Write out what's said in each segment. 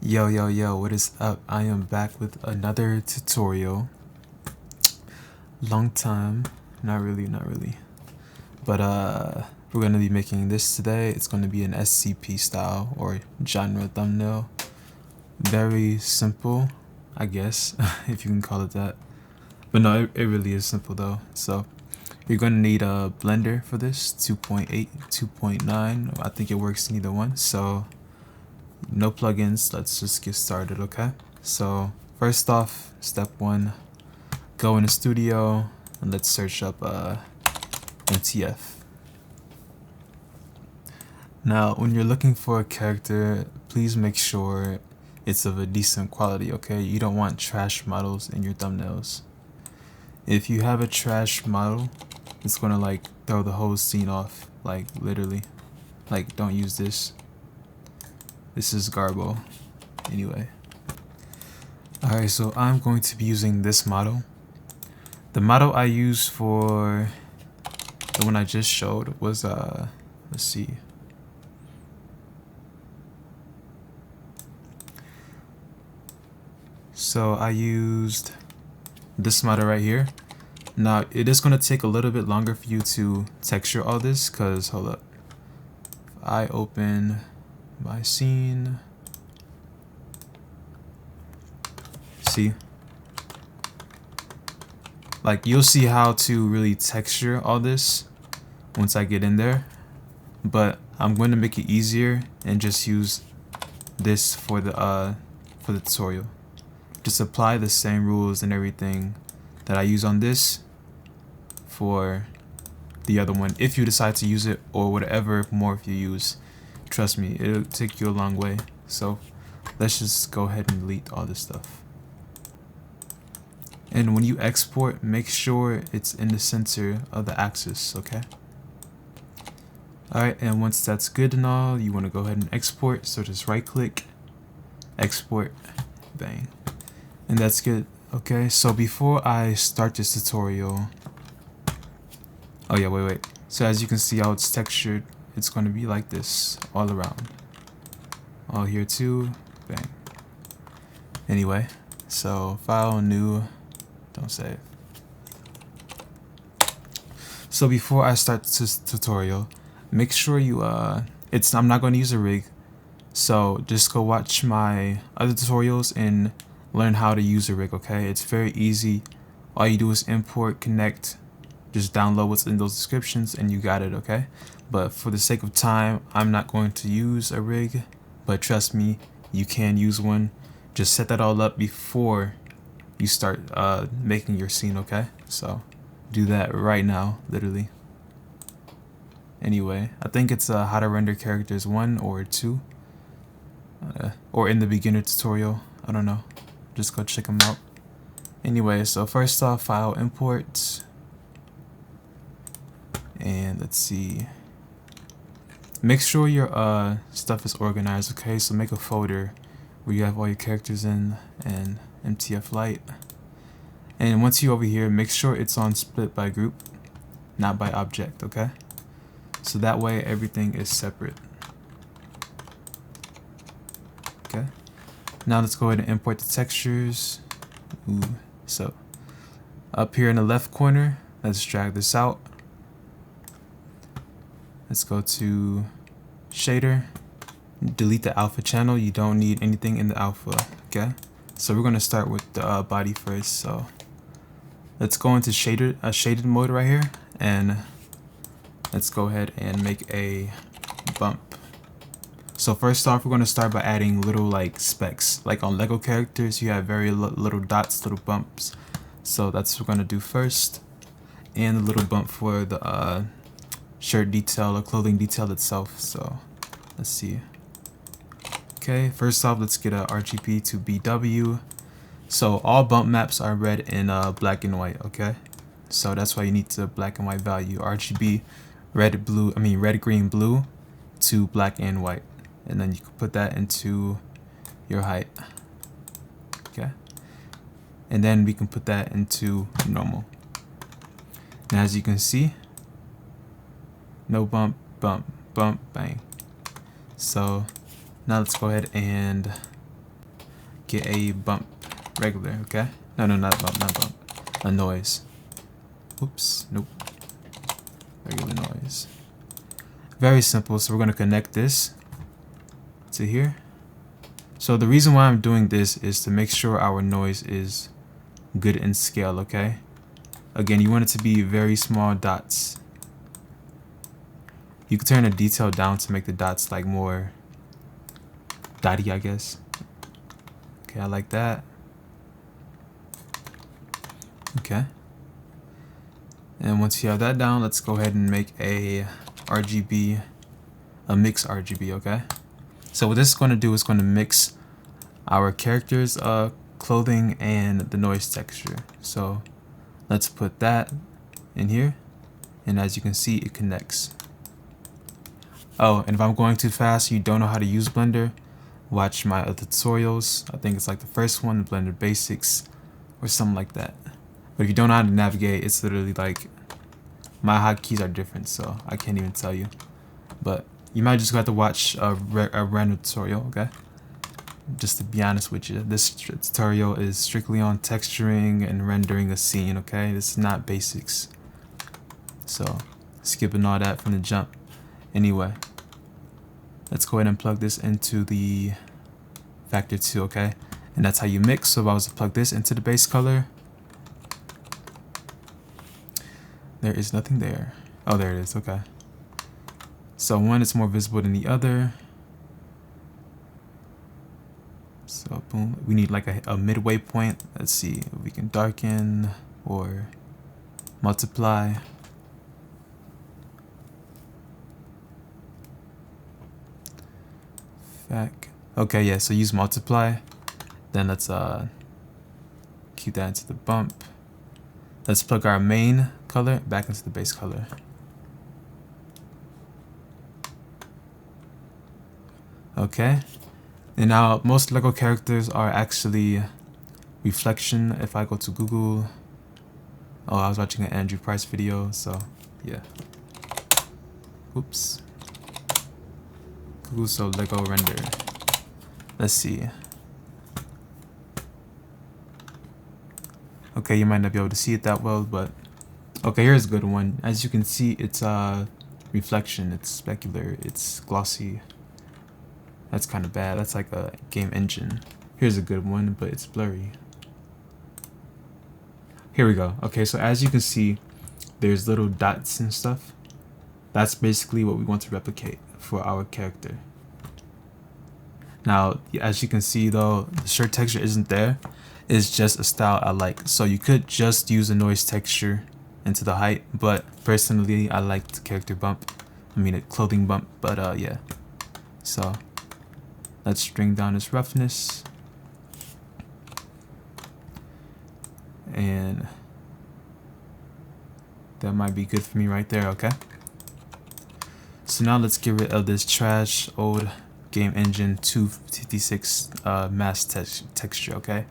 Yo, what is up? I am back with another tutorial. Long time, not really. But we're gonna be making this today. It's gonna be an SCP style or genre thumbnail. Very simple, I guess, if you can call it that. But no, it really is simple though. So you're gonna need a Blender for this, 2.8, 2.9. I think it works in either one. So no plugins, let's just get started, okay? So first off, step one, go in the studio and let's search up MTF. Now when you're looking for a character, please make sure it's of a decent quality, okay? You don't want trash models in your thumbnails. If you have a trash model, it's gonna like throw the whole scene off, like literally. Like, don't use this. This is Garbo. Anyway. Alright, so I'm going to be using this model. The model I used for the one I just showed was, let's see. So I used this model right here. Now, it is going to take a little bit longer for you to texture all this, because, hold up. If I open my scene, see, like you'll see how to really texture all this once I get in there, but I'm going to make it easier and just use this for the tutorial. Just apply the same rules and everything that I use on this for the other one if you decide to use it, or whatever more if you use. Trust me, it'll take you a long way. So let's just go ahead and delete all this stuff. And when you export, make sure it's in the center of the axis, okay? Alright, and once that's good and all, you want to go ahead and export. So just right click, export, bang. And that's good. Okay, so before I start this tutorial, oh yeah, wait. So as you can see how it's textured, it's going to be like this all around. All here too, bang. Anyway, so file, new, don't save. So before I start this tutorial, make sure you, I'm not going to use a rig. So just go watch my other tutorials and learn how to use a rig, okay? It's very easy. All you do is import, connect, just download what's in those descriptions and you got it, okay? But for the sake of time, I'm not going to use a rig, but trust me, you can use one. Just set that all up before you start making your scene, okay? So do that right now, literally. Anyway, I think it's how to render characters 1 or 2, or in the beginner tutorial, I don't know. Just go check them out. Anyway, so first off, file, import, and let's see. Make sure your stuff is organized, okay? So make a folder where you have all your characters in and MTF light. And once you're over here, make sure it's on split by group, not by object, okay? So that way everything is separate. Okay. Now let's go ahead and import the textures. So up here in the left corner, let's drag this out. Let's go to shader, delete the alpha channel. You don't need anything in the alpha, okay? So we're gonna start with the body first. So let's go into shaded mode right here, and let's go ahead and make a bump. So first off, we're gonna start by adding little like specks. Like on Lego characters, you have very little dots, little bumps. So that's what we're gonna do first, and a little bump for the shirt detail or clothing detail itself. So let's see. Okay, first off, let's get a RGB to BW. So all bump maps are read in black and white, okay? So that's why you need the black and white value. RGB, red, green, blue to black and white. And then you can put that into your height, okay? And then we can put that into normal. Now as you can see, no bump, bump, bump, bang. So now let's go ahead and get a bump, regular, okay? No, not bump, a noise. Oops, nope. Regular noise. Very simple, so we're gonna connect this to here. So the reason why I'm doing this is to make sure our noise is good in scale, okay? Again, you want it to be very small dots. You can turn the detail down to make the dots like more dotty, I guess. Okay, I like that. Okay. And once you have that down, let's go ahead and make a RGB, a mix RGB, okay? So what this is going to do is going to mix our character's clothing and the noise texture. So let's put that in here, and as you can see, it connects. Oh, and if I'm going too fast, you don't know how to use Blender, watch my other tutorials. I think it's like the first one, Blender Basics, or something like that. But if you don't know how to navigate, it's literally like, my hotkeys are different, so I can't even tell you. But you might just have to watch a random tutorial, okay? Just to be honest with you, this tutorial is strictly on texturing and rendering a scene, okay? This is not basics. So, skipping all that from the jump. Anyway, let's go ahead and plug this into the Factor 2, okay? And that's how you mix. So if I was to plug this into the base color, there is nothing there. Oh, there it is, okay. So one is more visible than the other. So boom, we need like a midway point. Let's see if we can darken or multiply. Okay, yeah, so use multiply. Then let's keep that into the bump. Let's plug our main color back into the base color. Okay, and now most Lego characters are actually reflection. If I go to Google, oh, I was watching an Andrew Price video, so yeah. Oops. Google, so Lego render. Let's see. Okay, you might not be able to see it that well, but okay, here's a good one. As you can see, it's reflection, it's specular, it's glossy. That's kind of bad. That's like a game engine. Here's a good one, but it's blurry. Here we go. Okay, so as you can see, there's little dots and stuff. That's basically what we want to replicate for our character. Now, as you can see though, the shirt texture isn't there. It's just a style I like. So you could just use a noise texture into the height, but personally I like the character bump. I mean a clothing bump, but yeah. So let's bring down its roughness. And that might be good for me right there, okay? So now let's get rid of this trash old game engine 256 mask texture, okay?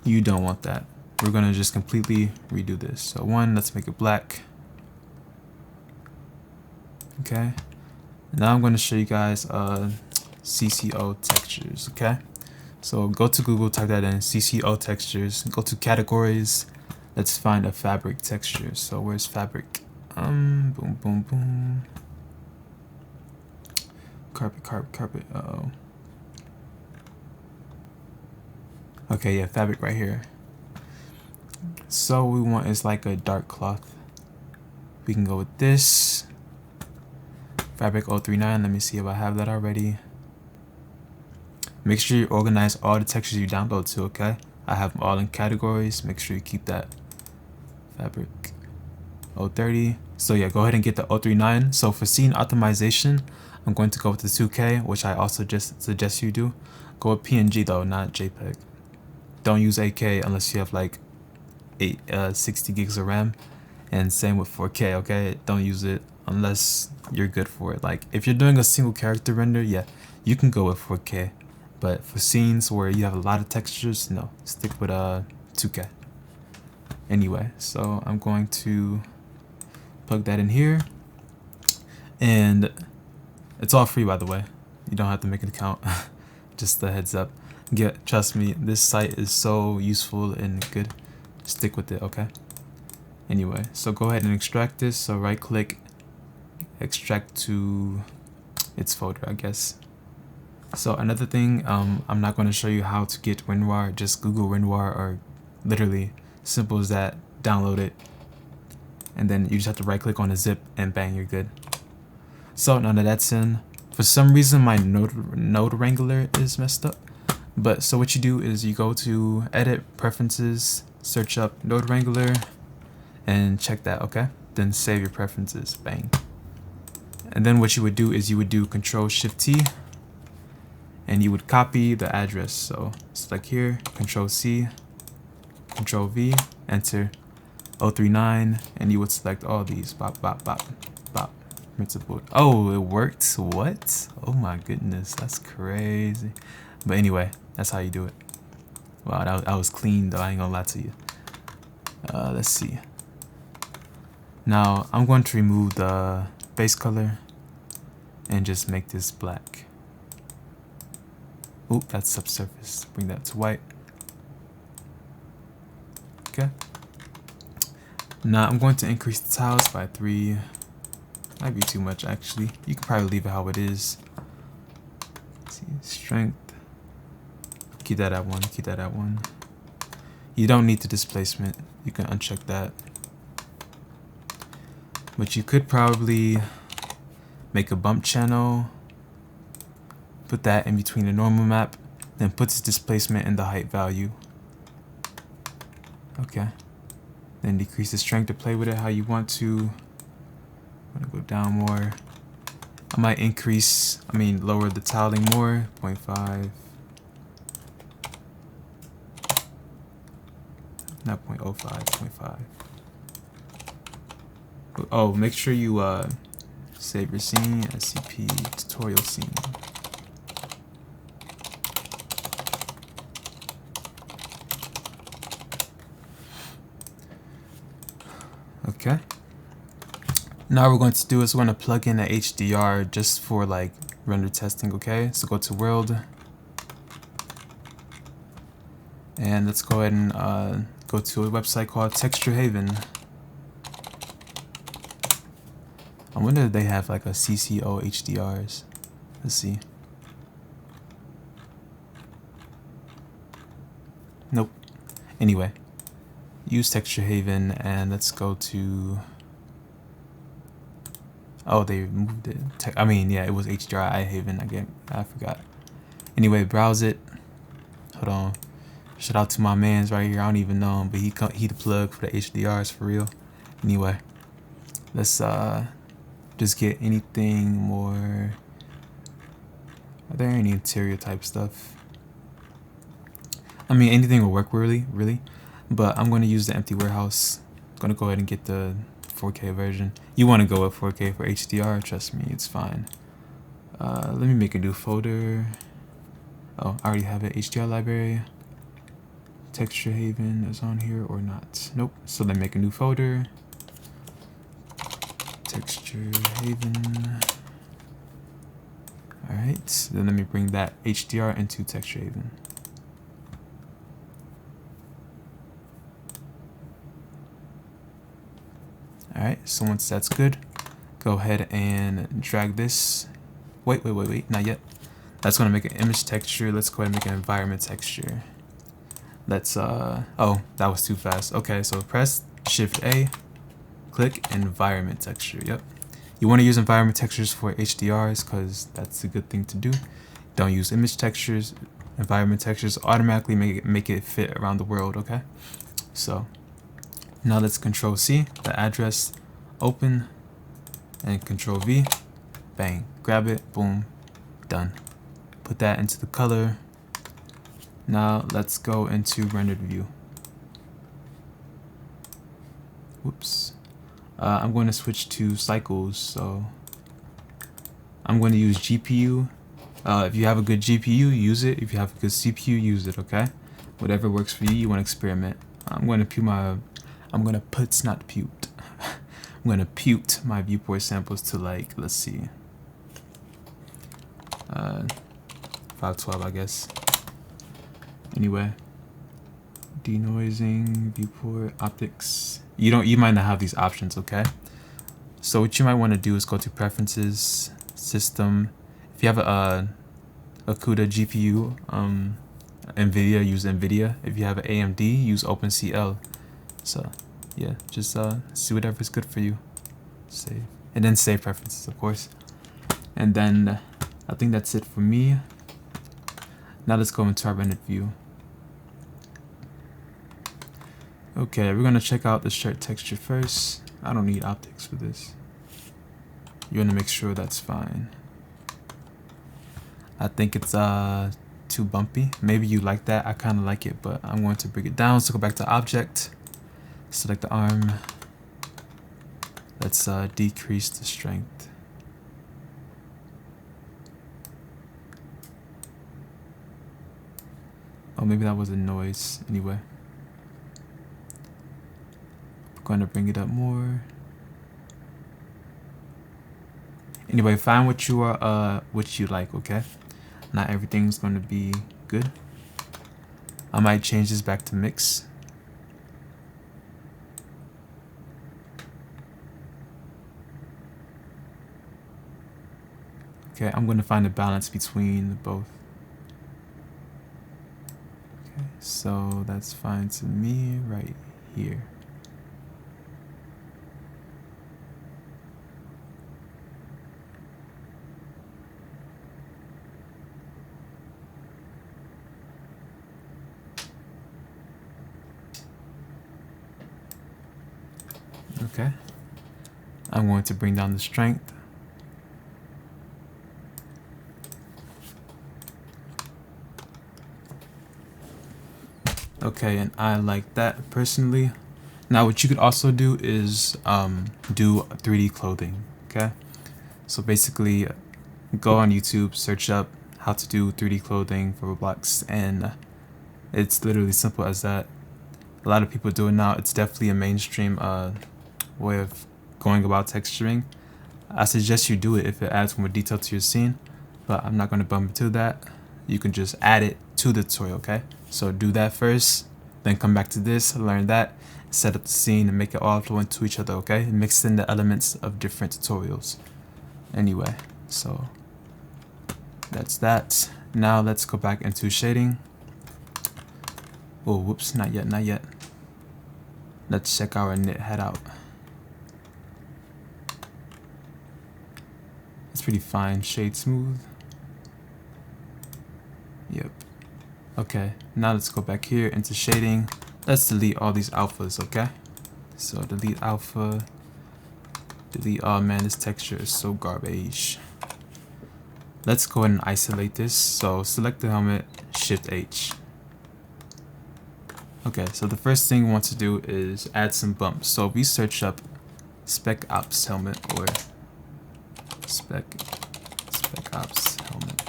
You don't want that. We're gonna just completely redo this. So one, let's make it black. Okay. Now I'm gonna show you guys CCO textures, okay? So go to Google, type that in, CCO textures, go to categories. Let's find a fabric texture. So where's fabric? Boom, boom, boom. Carpet, uh-oh. Okay, yeah, fabric right here. So we want is like a dark cloth. We can go with this. Fabric 039, let me see if I have that already. Make sure you organize all the textures you download to, okay? I have them all in categories. Make sure you keep that. Fabric 030. So yeah, go ahead and get the 039. So for scene optimization, I'm going to go with the 2K, which I also just suggest you do. Go with PNG though, not JPEG. Don't use 8K unless you have like 60 gigs of RAM. And same with 4K, okay? Don't use it unless you're good for it. Like if you're doing a single character render, yeah, you can go with 4K. But for scenes where you have a lot of textures, no, stick with 2K. Anyway, so I'm going to plug that in here. And it's all free, by the way. You don't have to make an account. Just a heads up. Trust me, this site is so useful and good. Stick with it, okay? Anyway, so go ahead and extract this. So right click, extract to its folder, I guess. So another thing, I'm not going to show you how to get WinRAR. Just Google WinRAR, or literally simple as that. Download it, and then you just have to right click on a zip and bang, you're good. So now that that's in, for some reason my node wrangler is messed up. But so what you do is you go to edit, preferences, search up node wrangler, and check that, okay? Then save your preferences, bang. And then what you would do is you would do Ctrl+Shift+T, and you would copy the address. So select here, Ctrl+C, Ctrl+V, enter 039, and you would select all these. Bop, bop, bop, bop. Principal. Oh, it worked? What? Oh my goodness, that's crazy. But anyway, that's how you do it. Wow, that was clean though, I ain't gonna lie to you. Let's see. Now, I'm going to remove the base color and just make this black. Oop, that's subsurface. Bring that to white. Okay. Now, I'm going to increase the tiles by 3. Might be too much, actually. You can probably leave it how it is. Let's see, strength. Keep that at 1. Keep that at 1. You don't need the displacement. You can uncheck that. But you could probably make a bump channel. Put that in between the normal map. Then put its displacement in the height value. Okay. Then decrease the strength to play with it how you want to. I'm gonna go down more. I might lower the tiling more. 0.5. Not 0.05, 0.5. Oh, make sure you save your scene, SCP tutorial scene. Okay. Now what we're going to do is we're going to plug in a HDR just for like render testing, okay? So go to world. And let's go ahead and go to a website called Texture Haven. I wonder if they have like a CCO HDRs. Let's see. Nope. Anyway, use Texture Haven and let's go to. Oh, they moved it. Yeah, it was HDR Haven. I forgot. Anyway, browse it. Hold on. Shout out to my mans right here. I don't even know him, but he the plug for the HDRs for real. Anyway, let's just get anything more. Are there any interior type stuff? Anything will work really. But I'm going to use the empty warehouse. I'm going to go ahead and get the 4K version. You want to go with 4K for HDR? Trust me, it's fine. Let me make a new folder. Oh, I already have an HDR library. Texture Haven is on here or not? Nope. So let me make a new folder. Texture Haven. Alright, then let me bring that HDR into Texture Haven. Alright, so once that's good, go ahead and drag this. Wait, not yet. That's gonna make an image texture. Let's go ahead and make an environment texture. Let's oh, that was too fast. Okay, so press Shift A, click environment texture. Yep. You want to use environment textures for HDRs because that's a good thing to do. Don't use image textures. Environment textures automatically make it fit around the world, okay? So now let's Control C, the address, open, and Control V, bang, grab it, boom, done. Put that into the color. Now let's go into rendered view. Whoops. I'm going to switch to cycles, so I'm going to use GPU. If you have a good GPU, use it. If you have a good CPU, use it, okay? Whatever works for you, you want to experiment. I'm going to put my viewport samples to like, let's see, 512, I guess. Anyway, denoising, viewport, optics. You might not have these options, okay? So what you might want to do is go to preferences, system. If you have a CUDA GPU, NVIDIA, use NVIDIA. If you have an AMD, use OpenCL. So yeah, just see whatever is good for you. Save. And then save preferences, of course. And then I think that's it for me. Now let's go into our rendered view. Okay, we're gonna check out the shirt texture first. I don't need optics for this. You wanna make sure that's fine. I think it's too bumpy. Maybe you like that. I kinda like it, but I'm going to bring it down. So go back to object, select the arm. Let's decrease the strength. Oh, maybe that was a noise. Anyway, I'm going to bring it up more. Anyway, find what you are, what you like. Okay, not everything's going to be good. I might change this back to mix. Okay, I'm going to find a balance between both. Okay, so that's fine to me right here. Okay, I'm going to bring down the strength. Okay, and I like that personally. Now what you could also do is do 3D clothing. Okay, so basically go on YouTube, search up how to do 3D clothing for Roblox, and it's literally simple as that. A lot of people do it now. It's definitely a mainstream way of going about texturing. I suggest you do it if it adds more detail to your scene, but I'm not going to bump into that. You can just add it to the tutorial, okay? So do that first, then come back to this, learn that, set up the scene, and make it all flow into each other, okay? And mix in the elements of different tutorials. Anyway, so that's that. Now let's go back into shading. Oh, whoops, not yet, not yet. Let's check our knit head out. It's pretty fine, shade smooth. Yep. Okay, now let's go back here into shading. Let's delete all these alphas, okay? So delete alpha, delete, oh man, this texture is so garbage. Let's go ahead and isolate this. So select the helmet, Shift H. Okay, so the first thing we want to do is add some bumps. So if we search up Spec Ops helmet or Spec Ops helmet.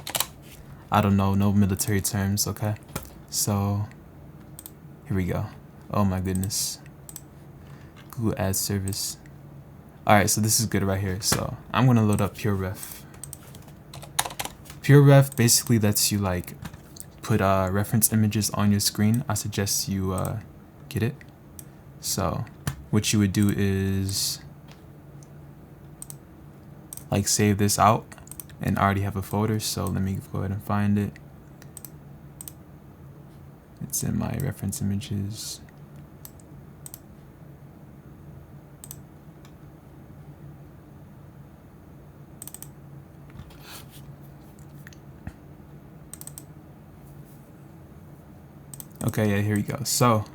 I don't know, no military terms, okay? So here we go. Oh my goodness. Google Ads Service. Alright, so this is good right here. So I'm gonna load up PureRef. PureRef basically lets you like put reference images on your screen. I suggest you get it. So what you would do is like save this out, and I already have a folder, so let me go ahead and find it. It's in my reference images. Okay, yeah, here we go. So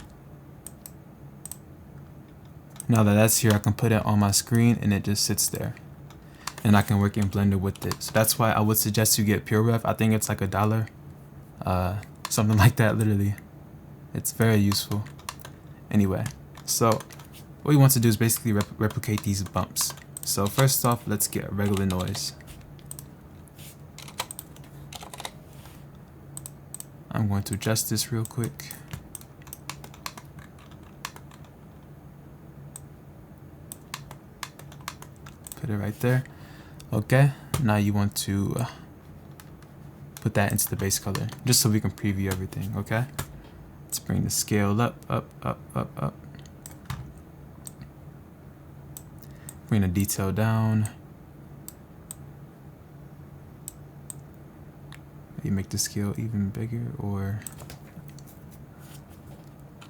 now that that's here, I can put it on my screen and it just sits there. And I can work in Blender with it. So that's why I would suggest you get PureRef. I think it's like $1. Something like that, literally. It's very useful. Anyway, so what we want to do is basically replicate these bumps. So first off, let's get a regular noise. I'm going to adjust this real quick. Put it right there. Okay, now you want to put that into the base color, just so we can preview everything, okay? Let's bring the scale up, up, up, up, up. Bring the detail down. Maybe make the scale even bigger, or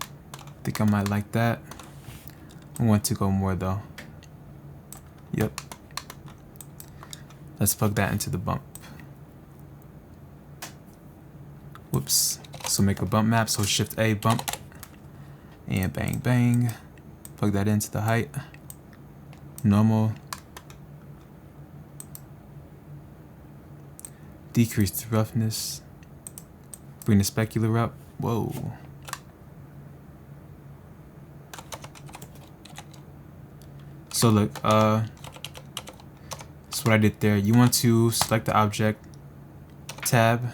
I think I might like that. I want to go more though. Yep. Let's plug that into the bump. Whoops. So make a bump map. So Shift A, bump, and bang, bang. Plug that into the height. Normal. Decrease the roughness. Bring the specular up. Whoa. So look, that's what I did there. You want to select the object, Tab,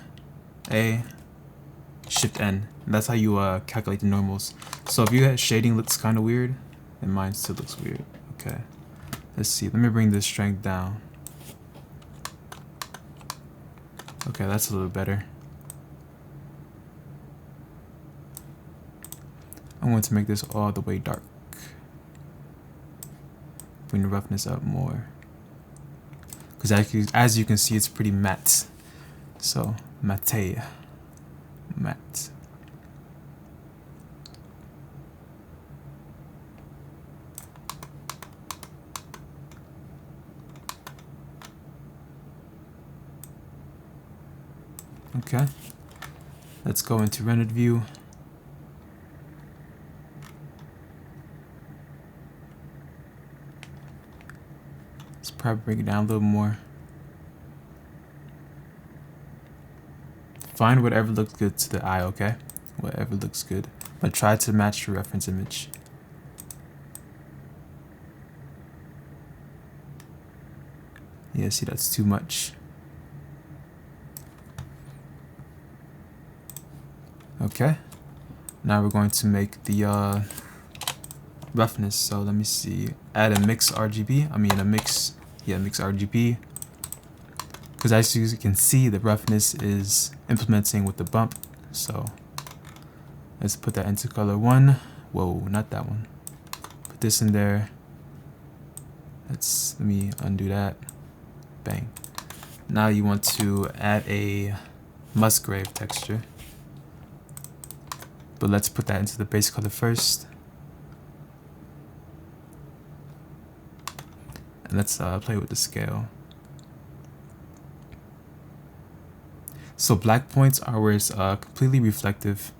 A, Shift N. And that's how you calculate the normals. So if your shading looks kind of weird, and mine still looks weird. Okay, let's see. Let me bring the strength down. Okay, that's a little better. I'm going to make this all the way dark. Bring the roughness up more. Because as you can see, it's pretty matte. So, matte. Matte. Okay. Let's go into rendered view. Let's probably bring it down a little more. Find whatever looks good to the eye, okay? Whatever looks good. But try to match your reference image. Yeah, see, that's too much. Okay. Now we're going to make the roughness. So let me see. Add a mix RGB. Mix RGB. Because as you can see, the roughness is implementing with the bump. So let's put that into color 1. Whoa, not that one. Put this in there. Let me undo that. Bang. Now you want to add a Musgrave texture. But let's put that into the base color first. And let's play with the scale. So black points are where it's completely reflective.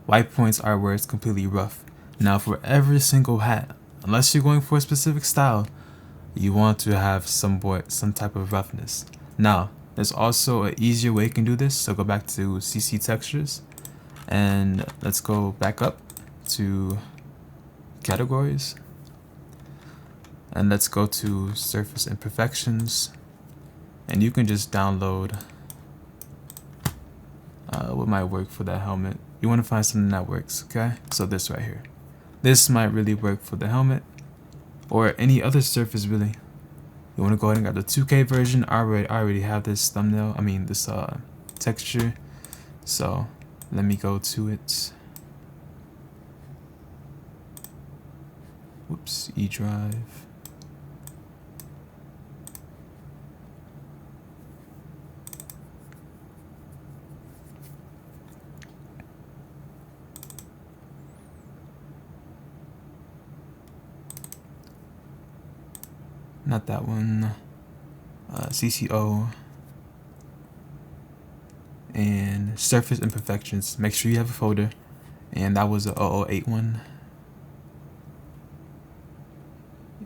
White points are where it's completely rough. Now for every single hat, unless you're going for a specific style, you want to have some type of roughness. Now, there's also an easier way you can do this. So go back to CC textures. And let's go back up to categories. And let's go to surface imperfections. And you can just download what might work for that helmet. You want to find something that works, okay? So this right here. This might really work for the helmet or any other surface really. You want to go ahead and grab the 2K version. I already have this thumbnail, this texture. So let me go to it. Whoops, E drive. Not that one. CCO. And surface imperfections. Make sure you have a folder. And that was a 008 one.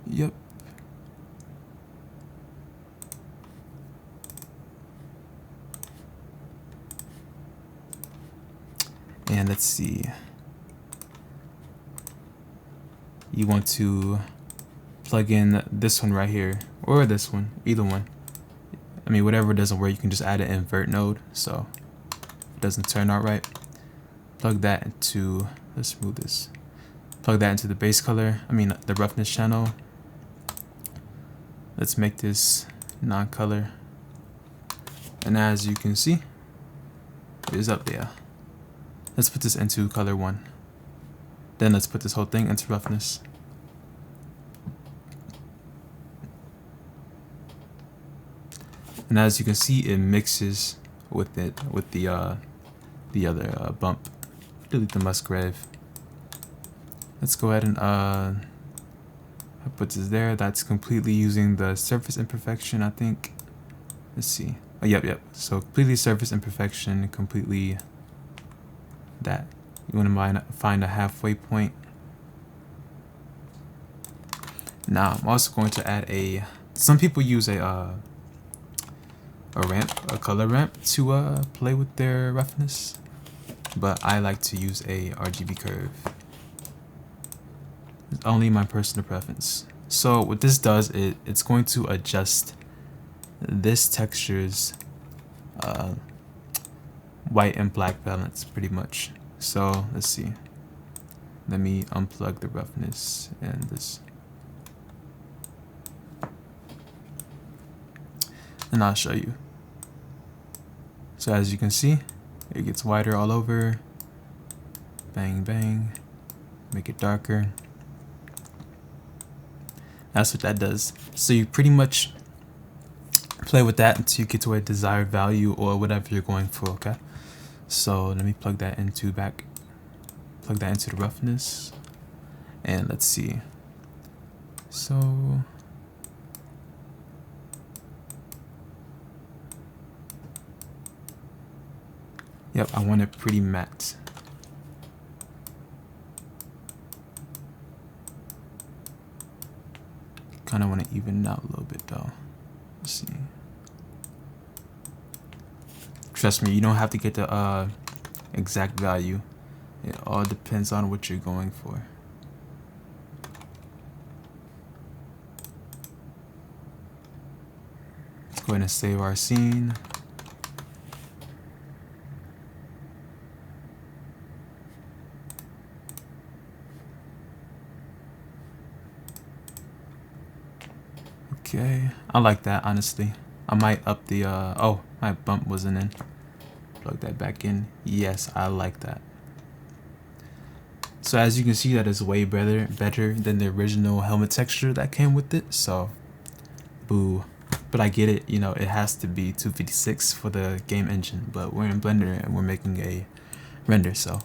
Yep. And let's see. You want to plug in this one right here, or this one, either one. Whatever doesn't work, you can just add an invert node, so it doesn't turn out right. Plug that into, let's move this. Plug that into the base color, the roughness channel. Let's make this non-color. And as you can see, is up there. Let's put this into color 1. Then let's put this whole thing into roughness. And as you can see, it mixes with the other bump. Delete the Musgrave. Let's go ahead and put this there. That's completely using the surface imperfection, I think. Let's see. Oh, yep. So completely surface imperfection, completely that. You want to find a halfway point. Now I'm also going to add some people use a color ramp to play with their roughness, but I like to use a RGB curve. It's only my personal preference. So what this does is it's going to adjust this texture's white and black balance pretty much. So let's see. Let me unplug the roughness and this. And I'll show you. So as you can see, it gets whiter all over. Bang, bang. Make it darker. That's what that does. So you pretty much play with that until you get to a desired value or whatever you're going for, okay? So let me plug that into the roughness. And let's see. So yep, I want it pretty matte. Kind of want to even it out a little bit though. Let's see. Trust me, you don't have to get the exact value. It all depends on what you're going for. Let's go ahead and save our scene. Okay, I like that, honestly. I might up the, oh, my bump wasn't in. Plug that back in. Yes, I like that. So as you can see, that is way better than the original helmet texture that came with it, so, boo. But I get it, you know, it has to be 256 for the game engine, but we're in Blender and we're making a render, so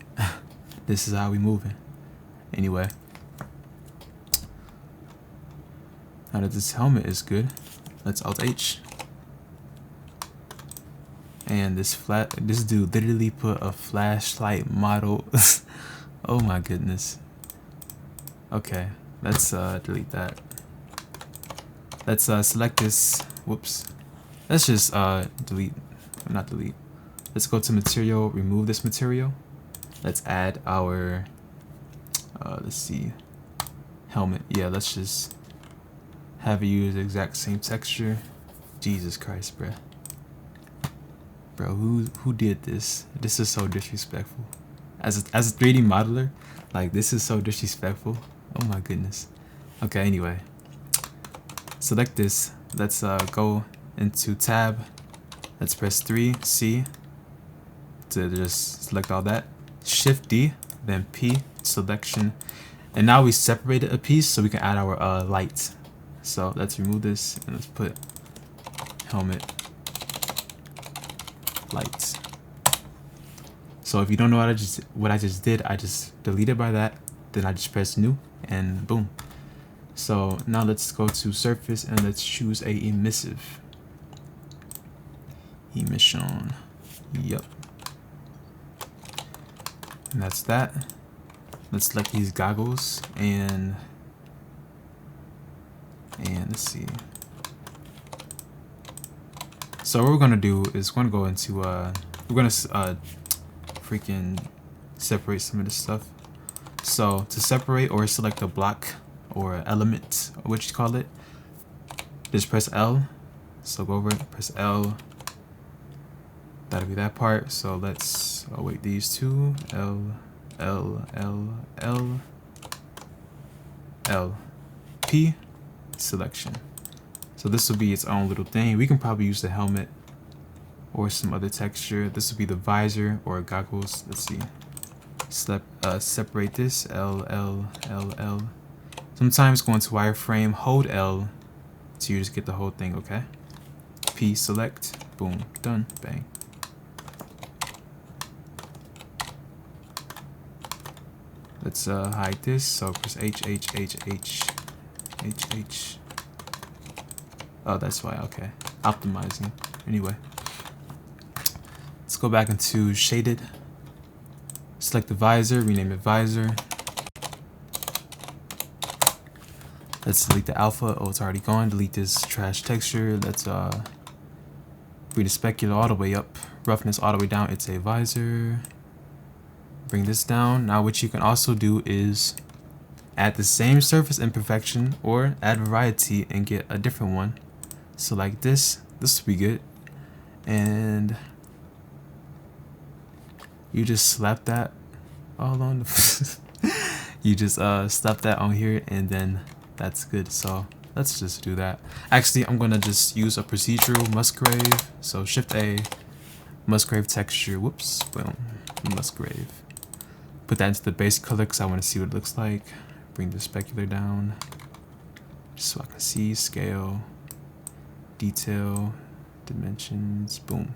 this is how we moving. Anyway. Now that this helmet is good, let's Alt H. And this dude literally put a flashlight model. Oh my goodness. Okay, let's delete that. Let's select this. Whoops. Let's just delete. Not delete. Let's go to material, remove this material. Let's add our let's see, helmet. Yeah, let's just have it use the exact same texture. Jesus Christ, bruh. Bro, who did this? This is so disrespectful. As a 3D modeler, like, this is so disrespectful. Oh my goodness. Okay, anyway. Select this. Let's go into tab. Let's press 3C to just select all that. Shift D, then P, selection. And now we separated a piece so we can add our lights. So let's remove this and let's put helmet lights. So if you don't know what I just did, I just deleted by that. Then I just press new and boom. So now let's go to surface and let's choose a emissive. Emission. Yep. And that's that. Let's select these goggles and let's see. So what we're gonna do is we're gonna go into we're gonna freaking separate some of this stuff. So to separate or select a block or element, or what you call it, just press L. So go over it, press L. That'll be that part. So let's wait, these two, L, L, L, L, L, P, selection. So this will be its own little thing. We can probably use the helmet or some other texture. This would be the visor or goggles. Let's see. Separate this. L, L, L, L. Sometimes go into wireframe, hold L so you just get the whole thing, okay? P, select, boom, done, bang. Let's hide this, so press H, H, H, H, H, H. Oh, that's why, okay. Optimizing. Anyway. Let's go back into shaded. Select the visor, rename it visor. Let's delete the alpha. Oh, it's already gone. Delete this trash texture. Let's bring the specular all the way up. Roughness all the way down. It's a visor. Bring this down. Now what you can also do is add the same surface imperfection or add variety and get a different one. So like this would be good. And you just slap that all on the you just slap that on here and then that's good. So let's just do that. Actually, I'm gonna just use a procedural Musgrave. So Shift A, Musgrave texture, whoops, boom, Musgrave. Put that into the base color because I want to see what it looks like. Bring the specular down just so I can see scale, detail, dimensions, boom.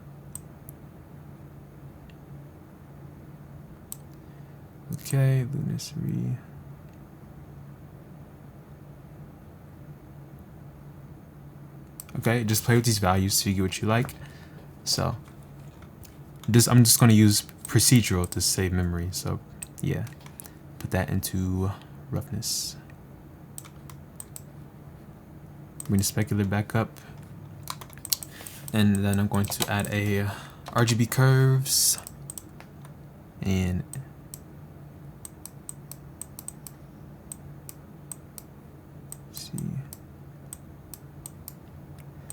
Okay, lunacy. Okay, just play with these values so you get what you like. So I'm just gonna use procedural to save memory. So yeah, put that into roughness. Bring the specular back up. And then I'm going to add a RGB curves and see.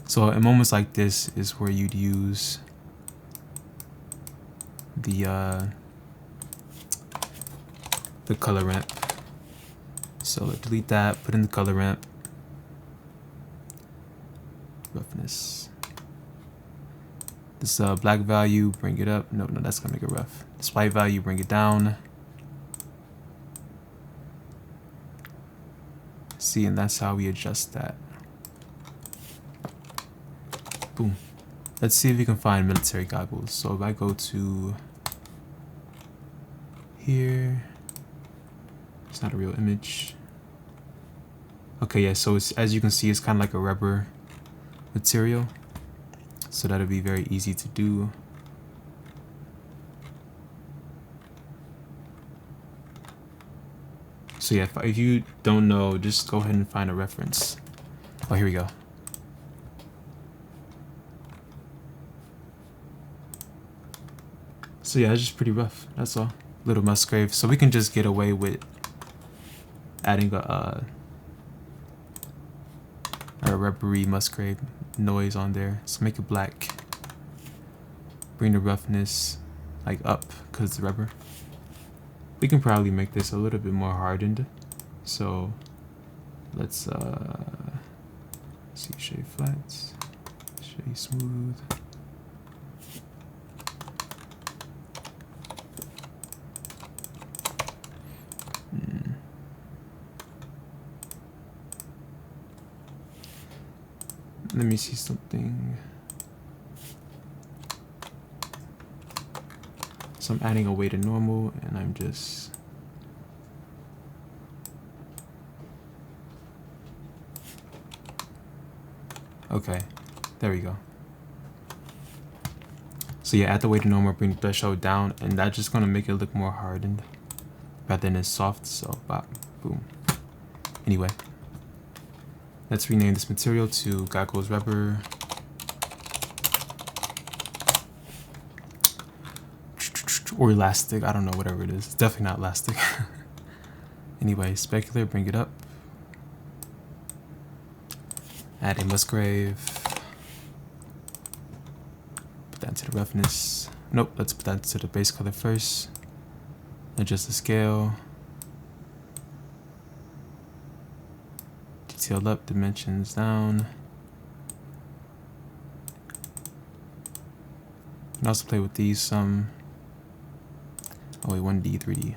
So in moments like this is where you'd use the color ramp. So delete that, put in the color ramp. Roughness. This black value, bring it up. No, that's gonna make it rough. This white value, bring it down. See, and that's how we adjust that. Boom. Let's see if we can find military goggles. So if I go to here, it's not a real image. Okay, yeah, so it's, as you can see, it's kind of like a rubber material. So that'll be very easy to do. So yeah, if you don't know, just go ahead and find a reference. Oh, here we go. So yeah, it's just pretty rough. That's all. Little Musgrave. So we can just get away with adding a rubbery Musgrave noise on there. So make it black. Bring the roughness like up because it's rubber. We can probably make this a little bit more hardened. So let's see, shade flats, shade smooth. Let me see something. So I'm adding a way to normal and I'm just okay, there we go. So yeah, add the way to normal, bring the threshold down, and that's just gonna make it look more hardened rather than as soft. So bop, boom. Anyway, let's rename this material to goggles rubber. Or elastic, I don't know, whatever it is. It's definitely not elastic. Anyway, specular, bring it up. Add a Musgrave. Put that into the roughness. Nope, let's put that into the base color first. Adjust the scale. Detail up, dimensions down. can also play with these some. Oh wait, 1D, 3D.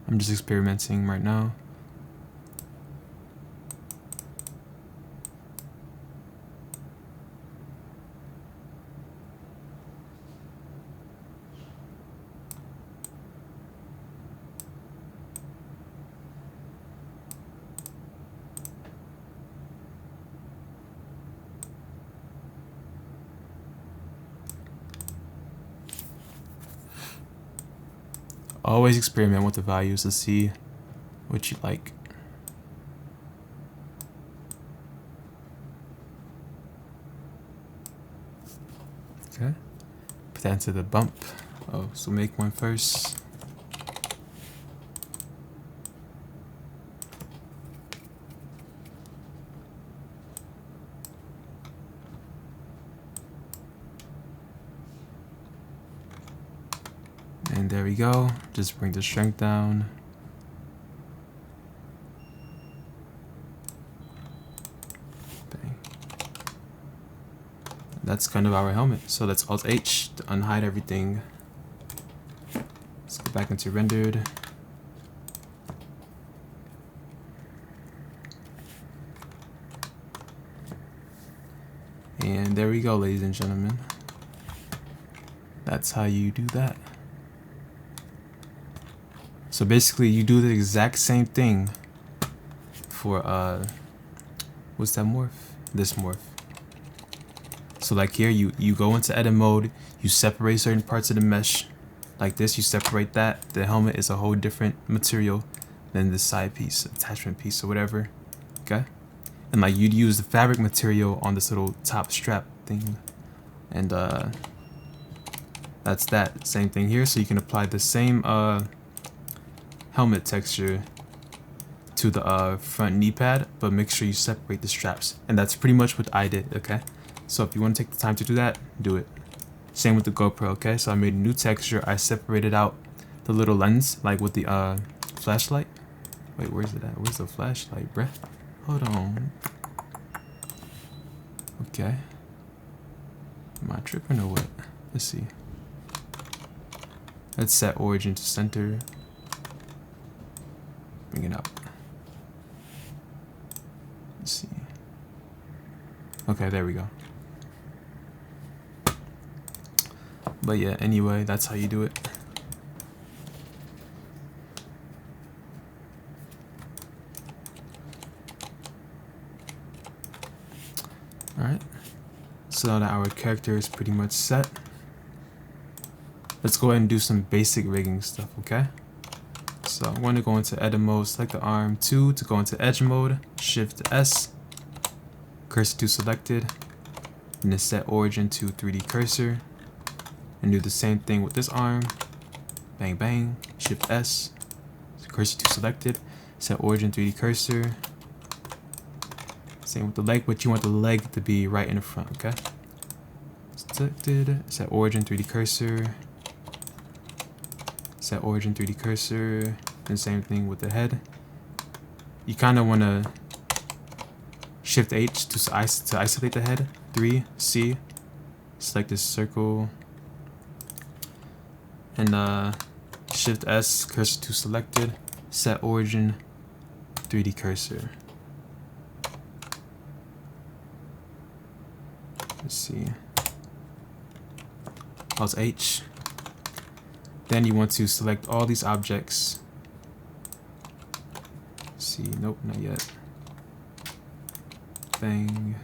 I'm just experimenting right now. Always experiment with the values to see what you like. Okay, put that into the bump. Oh, so make one first. And there we go. Just bring the strength down. Bang. That's kind of our helmet. So let's Alt H to unhide everything. Let's go back into rendered. And there we go, ladies and gentlemen. That's how you do that. So basically you do the exact same thing for what's that morph? This morph. So like here you go into edit mode, you separate certain parts of the mesh like this, you separate that. The helmet is a whole different material than the side piece, attachment piece or whatever. Okay? And like you'd use the fabric material on this little top strap thing. And that's that. Same thing here, so you can apply the same helmet texture to the front knee pad, but make sure you separate the straps. And that's pretty much what I did, okay? So if you want to take the time to do that, do it. Same with the GoPro, okay? So I made a new texture. I separated out the little lens, like with the flashlight. Wait, where's it at? Where's the flashlight, bruh? Hold on. Okay. Am I tripping or what? Let's see. Let's set origin to center. Bring it up. Let's see. Okay, there we go. But yeah, anyway, that's how you do it. Alright. So now that our character is pretty much set, let's go ahead and do some basic rigging stuff, okay? So I'm going to go into edit mode, select the arm 2 to go into edge mode, shift S, cursor to selected, and then set origin to 3D cursor, and do the same thing with this arm, bang bang, shift S, cursor to selected, set origin 3D cursor, same with the leg, but you want the leg to be right in the front, okay? Selected, set origin 3D cursor, set origin 3D cursor, and same thing with the head. You kind of want to shift H to isolate the head. 3C, select this circle, and shift S, cursor to selected, set origin 3D cursor. Let's see. Alt H. Then you want to select all these objects. Let's see, nope, not yet. Bang,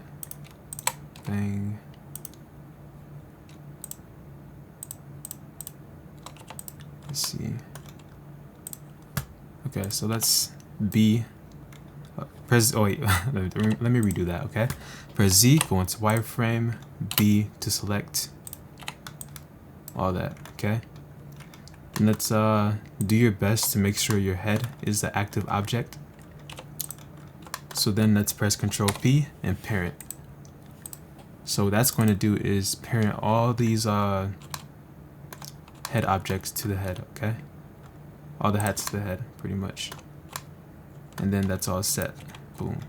bang. Let's see. Okay, so that's B. Press, oh wait, let me redo that, okay? Press Z, go into wireframe, B to select all that, okay? And let's do your best to make sure your head is the active object. So then let's press Ctrl P and parent. So what that's going to do is parent all these head objects to the head, okay? All the hats to the head, pretty much. And then that's all set. boom.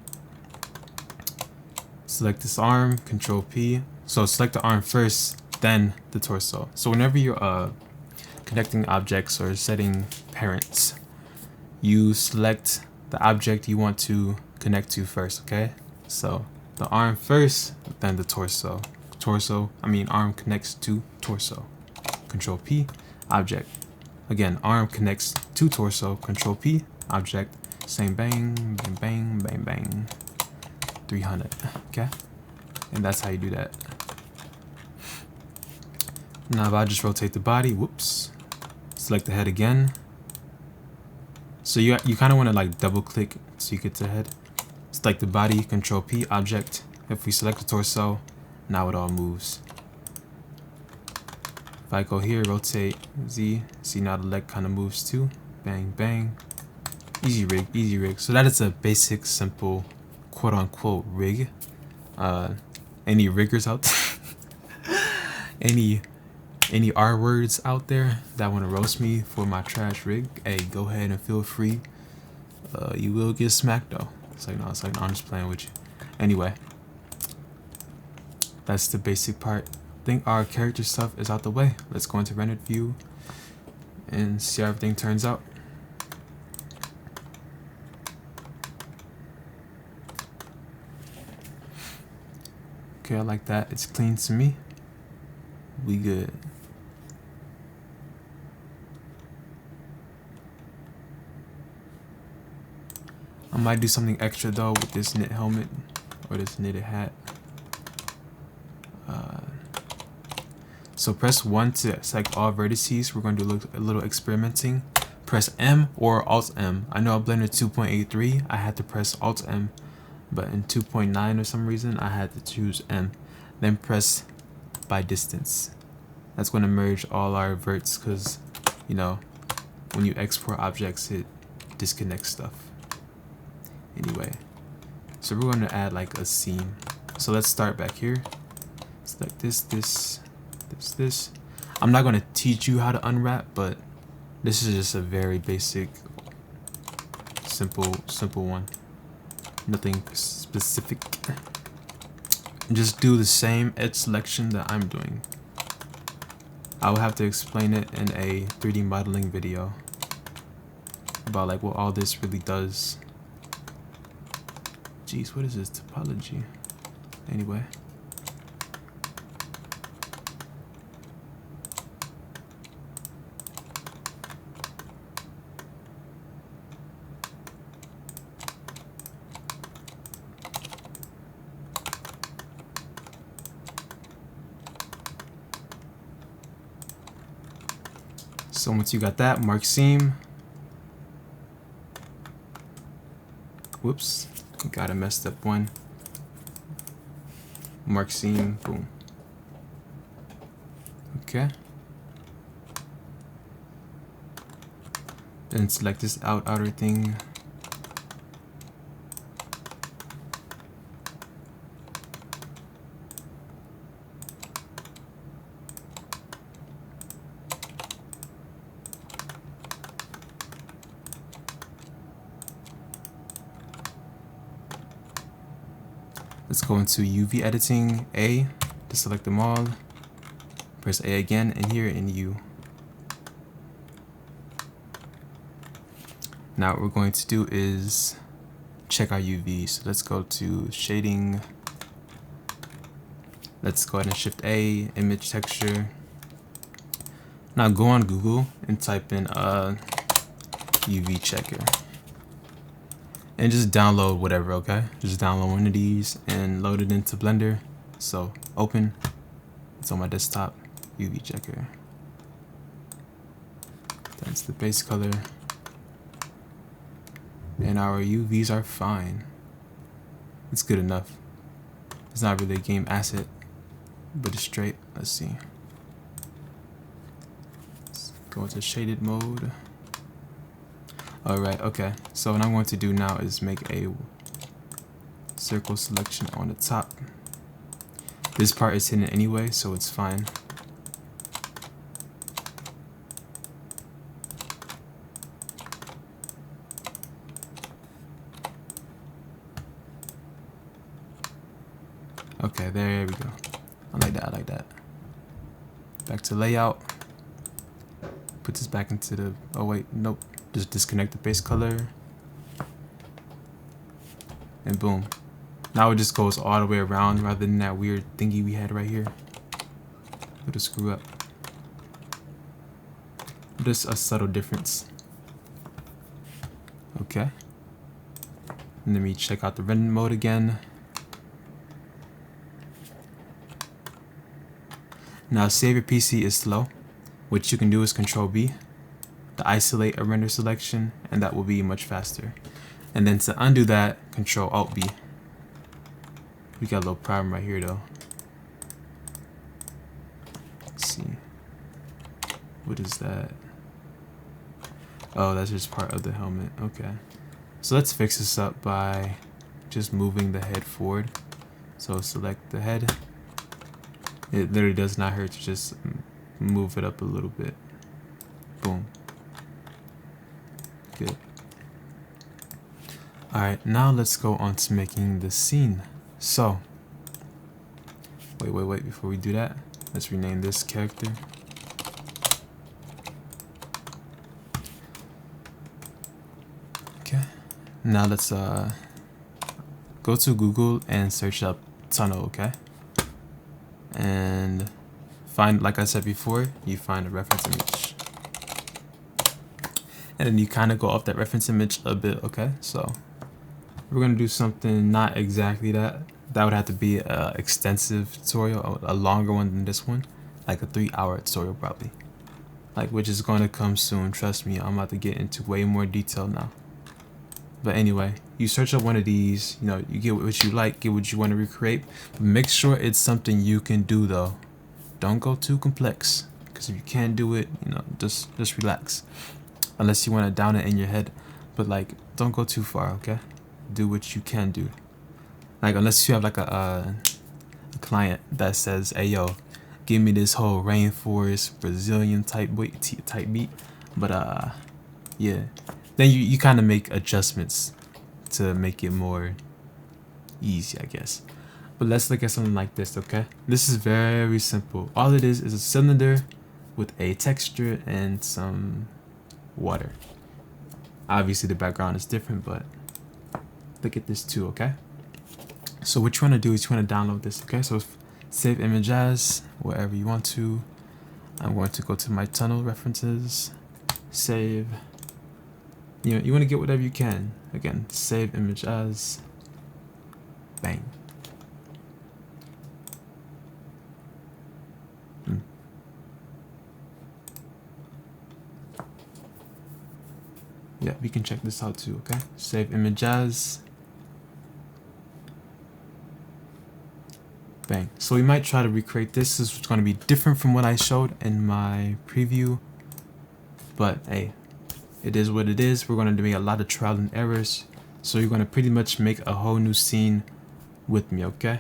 Select this arm, Control P. So select the arm first, then the torso. So whenever you're connecting objects or setting parents, you select the object you want to connect to first, okay? So the arm first, then the torso. Arm connects to torso. Control P, object. Again, arm connects to torso, Control P, object. Same bang, bang, bang, bang, bang. 300, okay? And that's how you do that. Now if I just rotate the body, whoops. Select the head again. So you kind of want to like double click so you get to the head. Select the body, Control P, object. If we select the torso, now it all moves. If I go here, rotate Z, see now the leg kind of moves too. Bang, bang. Easy rig, easy rig. So that is a basic, simple, quote unquote rig. Any riggers out there? Any R words out there that want to roast me for my trash rig? Hey, go ahead and feel free. You will get smacked though. It's like, no, I'm just playing with you. Anyway, that's the basic part. I think our character stuff is out the way. Let's go into rendered view and see how everything turns out. Okay, I like that. It's clean to me. We good. I might do something extra though with this knit helmet or this knitted hat. So press 1 to select all vertices. We're going to do a little experimenting. Press M or Alt M. I know in Blender 2.83 I had to press Alt M, but in 2.9 or some reason I had to choose M. Then press by distance. That's going to merge all our verts because, you know, when you export objects it disconnects stuff. Anyway, so we're going to add like a scene. So let's start back here. Select this. I'm not going to teach you how to unwrap, but this is just a very basic, simple one. Nothing specific. Just do the same edge selection that I'm doing. I will have to explain it in a 3D modeling video about like what all this really does. Jeez, what is this topology? Anyway. So once you got that, mark seam. Whoops, got a messed up one. Mark seam, boom. Okay. Then select this outer thing. Let's go into UV editing, A to select them all. Press A again, and here in U. Now what we're going to do is check our UV. So let's go to shading. Let's go ahead and shift A, image texture. Now go on Google and type in UV checker. And just download whatever, okay? Just download one of these and load it into Blender. So open, it's on my desktop, UV checker. That's the base color. And our UVs are fine. It's good enough. It's not really a game asset, but it's straight. Let's see. Let's go into shaded mode. Alright, okay. So what I'm going to do now is make a circle selection on the top. This part is hidden anyway, so it's fine. Okay, there we go. I like that, I like that. Back to layout. Put this back into the, oh wait, nope. Just disconnect the base color. And boom. Now it just goes all the way around rather than that weird thingy we had right here. With a screw up. Just a subtle difference. Okay. And let me check out the render mode again. Now save your PC is slow. What you can do is Ctrl+B to isolate a render selection, and that will be much faster. And then to undo that, Ctrl+Alt+B. We got a little problem right here though. Let's see. What is that? Oh, that's just part of the helmet. Okay. So let's fix this up by just moving the head forward. So select the head. It literally does not hurt to just move it up a little bit. Boom. Good. Alright, now let's go on to making the scene. So, wait, before we do that, let's rename this character. Okay. Now let's go to Google and search up tunnel, okay? And find, like I said before, you find a reference image. And then you kind of go off that reference image a bit, okay? So we're going to do something not exactly that. That would have to be an extensive tutorial, a longer one than this one. Like a 3-hour tutorial probably. Like, which is going to come soon, trust me. I'm about to get into way more detail now. But anyway, you search up one of these, you know, you get what you like, get what you want to recreate. But make sure it's something you can do though. Don't go too complex, because if you can't do it, you know, just relax. Unless you want to down it in your head. But like, don't go too far, okay? Do what you can do. Like, unless you have like a client that says, hey yo, give me this whole rainforest Brazilian type beat. But yeah. Then you kind of make adjustments to make it more easy, I guess. But let's look at something like this, okay? This is very simple. All it is a cylinder with a texture and some water. Obviously the background is different, but look at this too, okay? So what you want to do is you want to download this, okay? So save image as, wherever you want to. I'm going to go to my tunnel references, save. You know, you want to get whatever you can. Again, save image as, bang. Yeah, we can check this out too, okay? Save image as, bang. So we might try to recreate this. This is going to be different from what I showed in my preview. But hey, it is what it is. We're going to make a lot of trial and errors. So you're going to pretty much make a whole new scene with me, okay?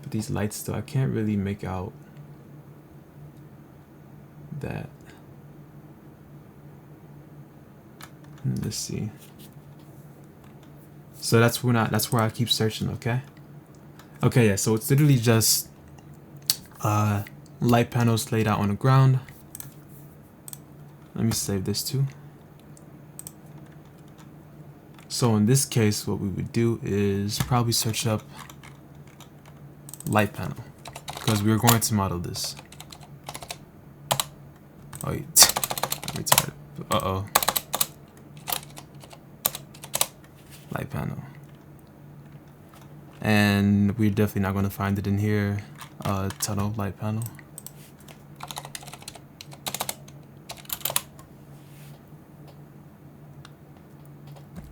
But these lights still, I can't really make out that. Let's see. So that's where I keep searching, okay? Okay, yeah, so it's literally just light panels laid out on the ground. Let me save this too. So in this case, what we would do is probably search up light panel, because we're going to model this. Oh, wait. I'm retarded. Uh-oh. Light panel. And we're definitely not going to find it in here. Tunnel light panel.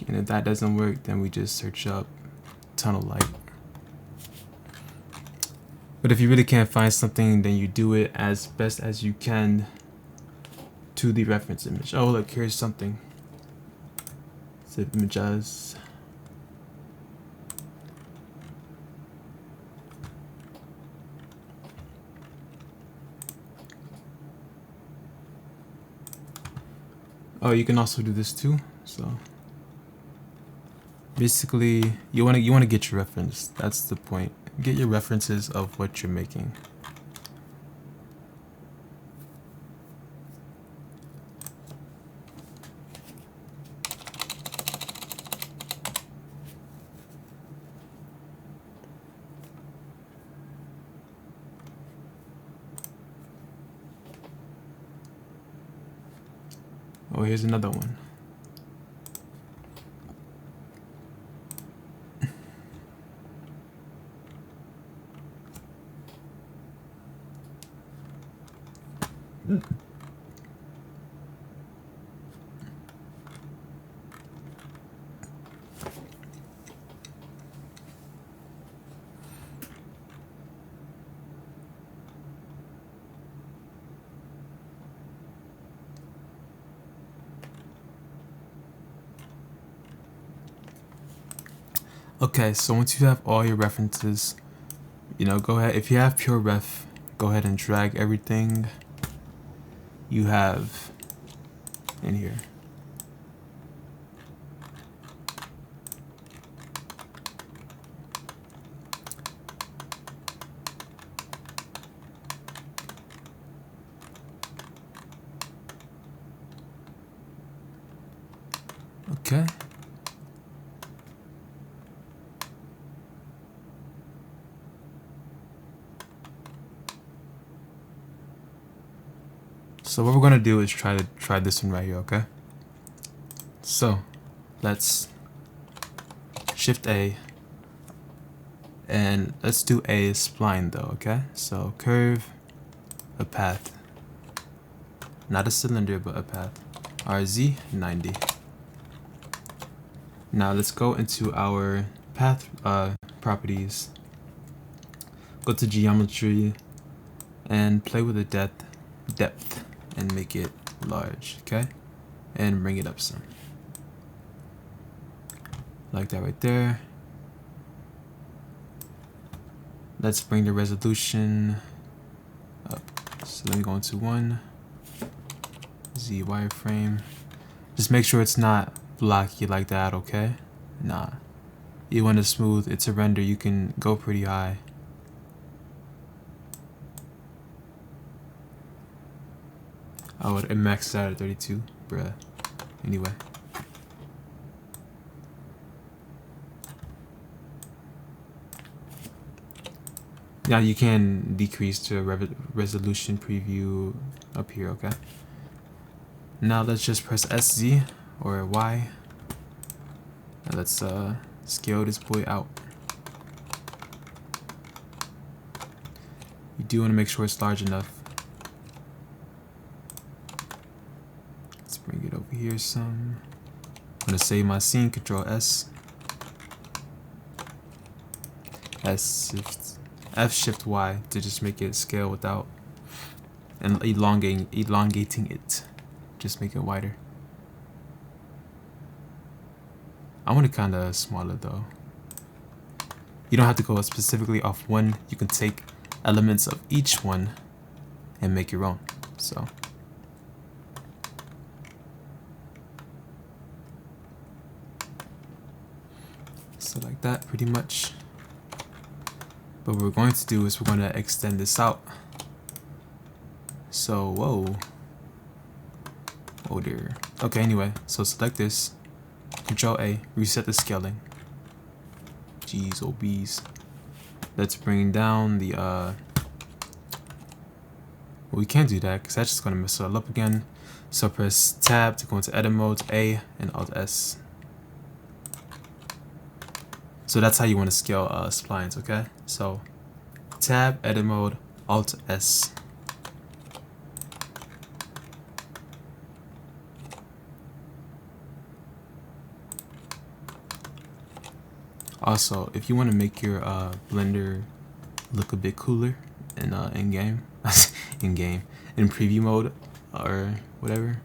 And if that doesn't work, then we just search up tunnel light. But if you really can't find something, then you do it as best as you can to the reference image. Oh, look, here's something. Save image as. Oh, you can also do this too. So basically, you want to get your reference. That's the point. get your references of what you're making. Oh, here's another one. Okay, so once you have all your references, go ahead, if you have pure ref, go ahead and drag everything you have in here. Okay. So what we're gonna do is try this one right here, okay? So let's Shift A and let's do a spline though, okay? So curve, a path. Not a cylinder, but a path. RZ 90. Now let's go into our path properties. Go to geometry and play with the depth and make it large, okay? And bring it up some. Like that right there. Let's bring the resolution up. So let me go into 1. Z wireframe. Just make sure it's not blocky like that, okay? Nah. You want to smooth it to render, you can go pretty high. I would max out at 32, bruh. Anyway. Now you can decrease to resolution preview up here, okay? Now let's just press SZ or Y. And let's scale this boy out. You do want to make sure it's large enough. Let's bring it over here some. I'm gonna save my scene, ctrl+S. F shift Y to just make it scale without and elongating it. Just make it wider. I want it kind of smaller though. You don't have to go specifically off one. You can take elements of each one and make your own. So like that pretty much. But what we're going to do is we're going to extend this out. So whoa there. Okay, anyway, so select this, Control A, reset the scaling. Jeez, oh bees. Let's bring down the well, we can't do that because that's just gonna mess it all up again. So press tab to go into edit mode, A and Alt S. So that's how you want to scale splines, okay? So tab, edit mode, Alt S. Also, if you want to make your Blender look a bit cooler in in preview mode or whatever,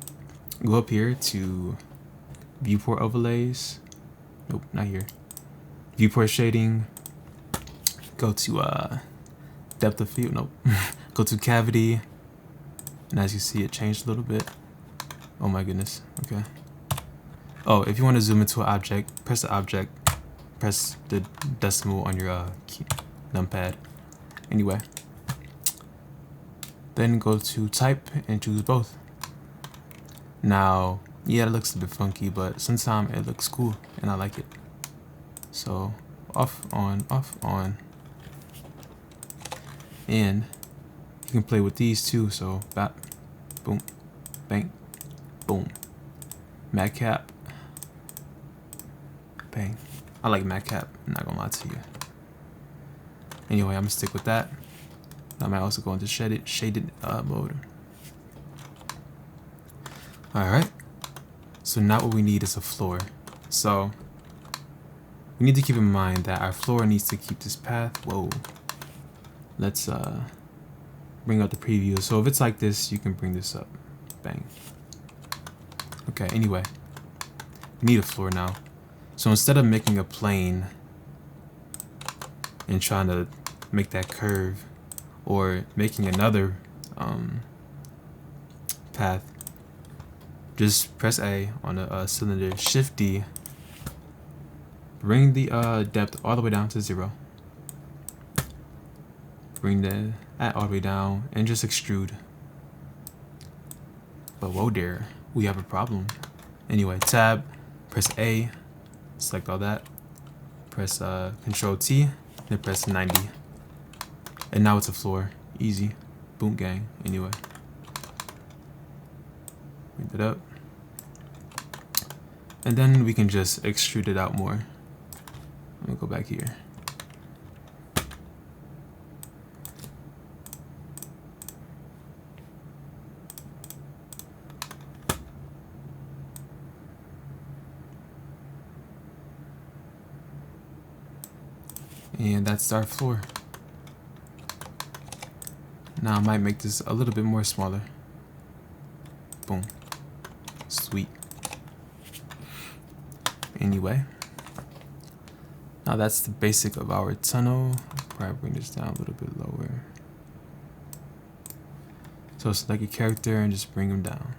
go up here to viewport overlays. Nope, not here. Viewport shading. Go to depth of field. Nope. Go to cavity, and as you see, it changed a little bit. Oh my goodness. Okay. Oh, if you want to zoom into an object, press the object. Press the decimal on your numpad. Anyway, then go to type and choose both. Now, yeah, it looks a bit funky, but sometimes it looks cool and I like it. So off, on, and you can play with these too. So bap, boom, bang, boom, mad cap, bang. I like mad cap, I'm not gonna lie to you. Anyway, I'm gonna stick with that. I might also go into shaded mode. Alright, so now what we need is a floor. So we need to keep in mind that our floor needs to keep this path. Whoa. Let's bring up the preview. So if it's like this, you can bring this up. Bang. Okay, anyway, we need a floor now. So instead of making a plane and trying to make that curve, or making another path, just press A on the cylinder, Shift D, bring the depth all the way down to 0, bring the all the way down, and just extrude. But whoa there, we have a problem. Anyway, tab, press A, select all that, press Ctrl T, then press 90. And now it's a floor. Easy. Boom gang. Anyway. Bring it up. And then we can just extrude it out more. I'm gonna go back here. And that's our floor. Now I might make this a little bit more smaller. Boom. Sweet. Anyway. Now that's the basic of our tunnel. Probably bring this down a little bit lower. So select a character and just bring them down.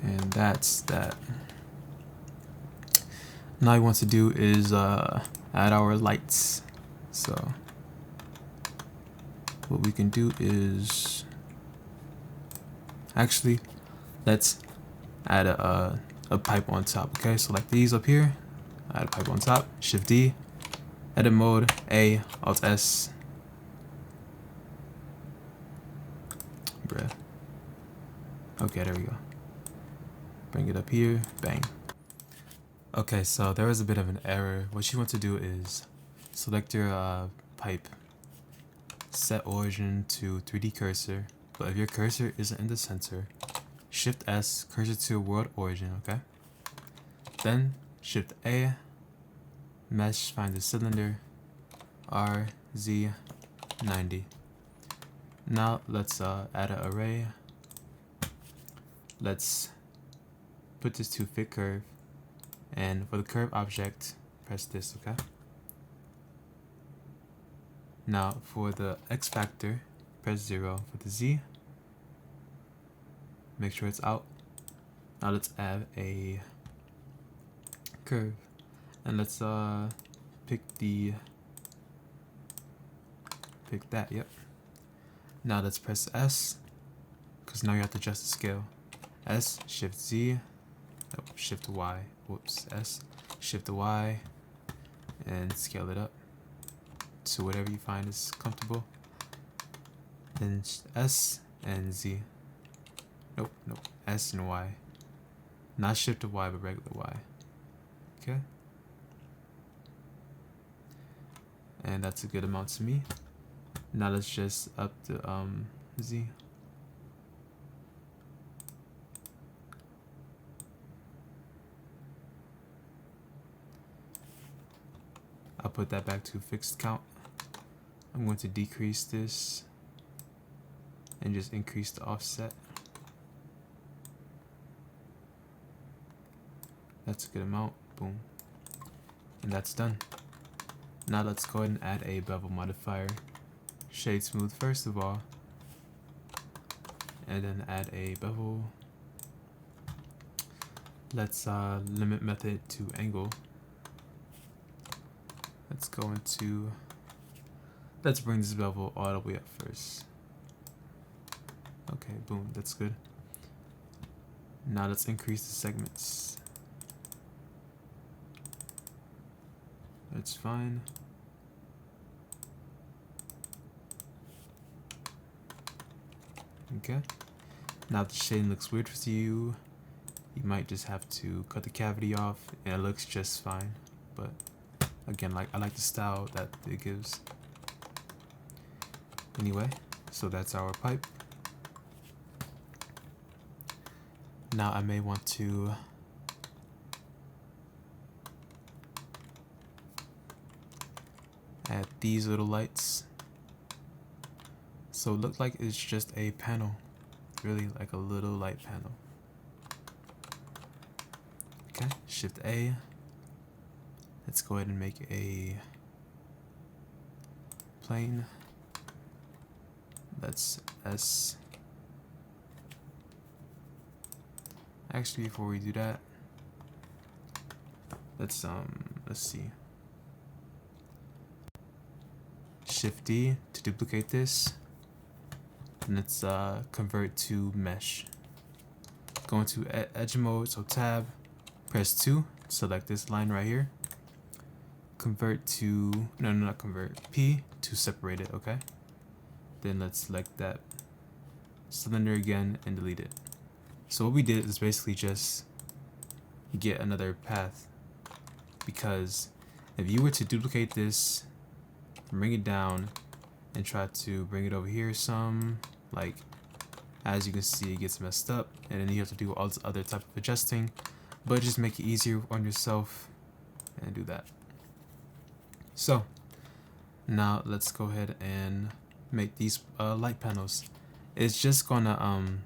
And that's that. Now what we want to do is add our lights. So what we can do is actually let's add a pipe on top. Okay, so like these up here, add a pipe on top, Shift D, edit mode, A, Alt S. Bruh. Okay, there we go. Bring it up here, bang. Okay, so there is a bit of an error. What you want to do is select your pipe, set origin to 3D cursor, but if your cursor isn't in the center, Shift S, cursor to world origin, okay? Then Shift A, mesh, find the cylinder, R, Z, 90. Now let's add an array. Let's put this to fit curve. And for the curve object, press this, okay? Now for the X factor, press 0. For the Z, make sure it's out. Now let's add a curve. And let's pick that, yep. Now let's press S, because now you have to adjust the scale. S, Shift Z, oh, Shift Y, whoops, S, Shift Y, and scale it up to whatever you find is comfortable. Then S and Z. Nope, S and Y. Not Shift to Y, but regular Y. Okay. And that's a good amount to me. Now let's just up the Z. I'll put that back to fixed count. I'm going to decrease this and just increase the offset. That's a good amount. Boom. And that's done. Now let's go ahead and add a bevel modifier. Shade smooth first of all, and then add a bevel. let's limit method to angle. Let's go into, let's bring this bevel all the way up first. Okay, boom, that's good. Now let's increase the segments. That's fine. Okay. Now the shading looks weird to you. You might just have to cut the cavity off, and it looks just fine. But again, I like the style that it gives. Anyway, so that's our pipe. Now I may want to add these little lights. So it looks like it's just a panel, really like a little light panel. Okay, Shift A. Let's go ahead and make a plane. That's S. Actually, before we do that, let's see. Shift D to duplicate this, and let's convert to mesh. Go into edge mode, so tab, press 2, select this line right here. Convert to, no, not convert, P to separate it, okay? Then let's select that cylinder again and delete it. So what we did is basically just get another path, because if you were to duplicate this, bring it down, and try to bring it over here some, like, as you can see, it gets messed up, and then you have to do all this other type of adjusting, but just make it easier on yourself and do that. So now let's go ahead and make these light panels. It's just gonna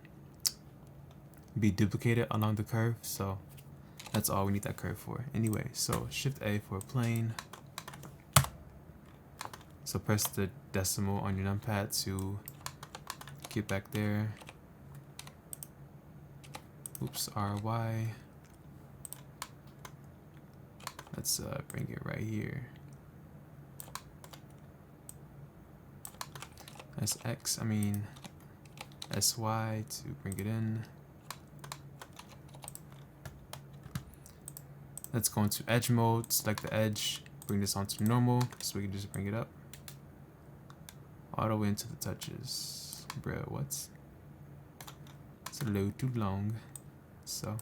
be duplicated along the curve, so that's all we need that curve for. Anyway, so Shift A for plane. So press the decimal on your numpad to get back there. Oops, RY. Let's bring it right here. SY to bring it in. Let's go into edge mode, select the edge, bring this onto normal so we can just bring it up all the way into the touches. Bruh, what's? It's a little too long. So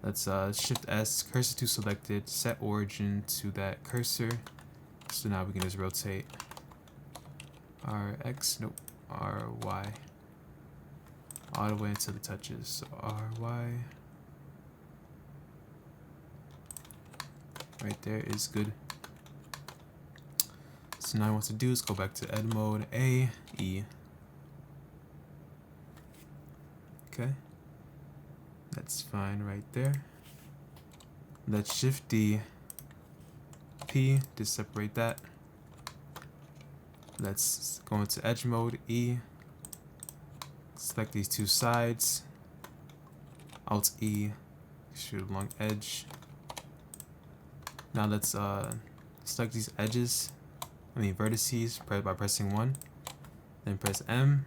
let's Shift S, cursor to selected, set origin to that cursor. So now we can just rotate RY all the way into the touches. So RY right there is good. So now what to do is go back to edit mode, A, E. Okay, that's fine right there. Let's Shift D, P to separate that. Let's go into edge mode, E. Select these two sides. Alt E, shoot along edge. Now let's select these edges, vertices, by pressing 1. Then press M,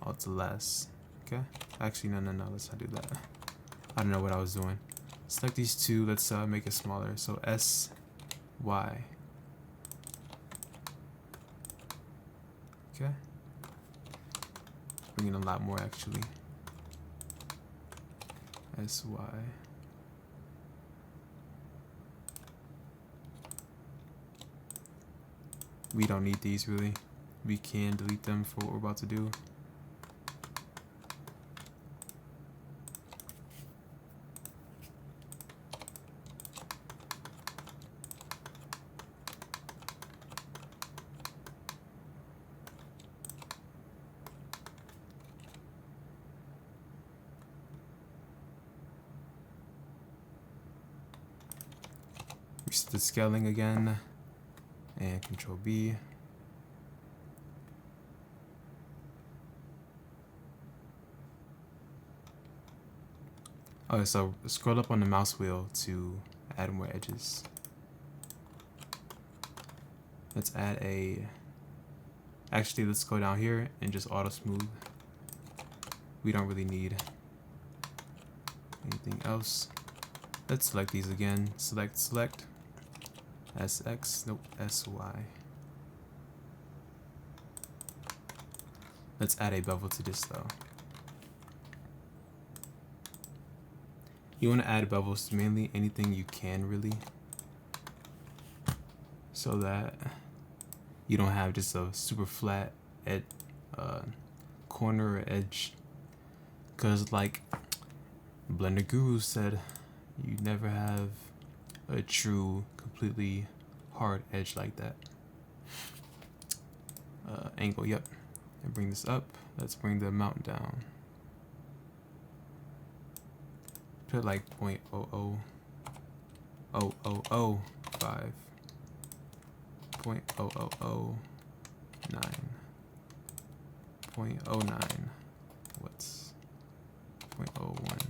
Alt to last. Okay. Actually, no, let's not do that. I don't know what I was doing. Select these two, let's make it smaller. So S, Y. Okay. Bring in a lot more actually. S, Y. We don't need these really. We can delete them for what we're about to do. Reset the scaling again, and Control B. Okay, so scroll up on the mouse wheel to add more edges. Let's add a, actually let's go down here and just auto smooth. We don't really need anything else. Let's select these again. Select, SX, nope, SY. Let's add a bevel to this though. You want to add bevels to mainly anything you can really, so that you don't have just a super flat corner or edge. Because like Blender Guru said, you never have a true, completely hard edge like that. Angle, yep. And bring this up. Let's bring the amount down. Put like 0.00005. 0.0009. 0.09. What's 0.01?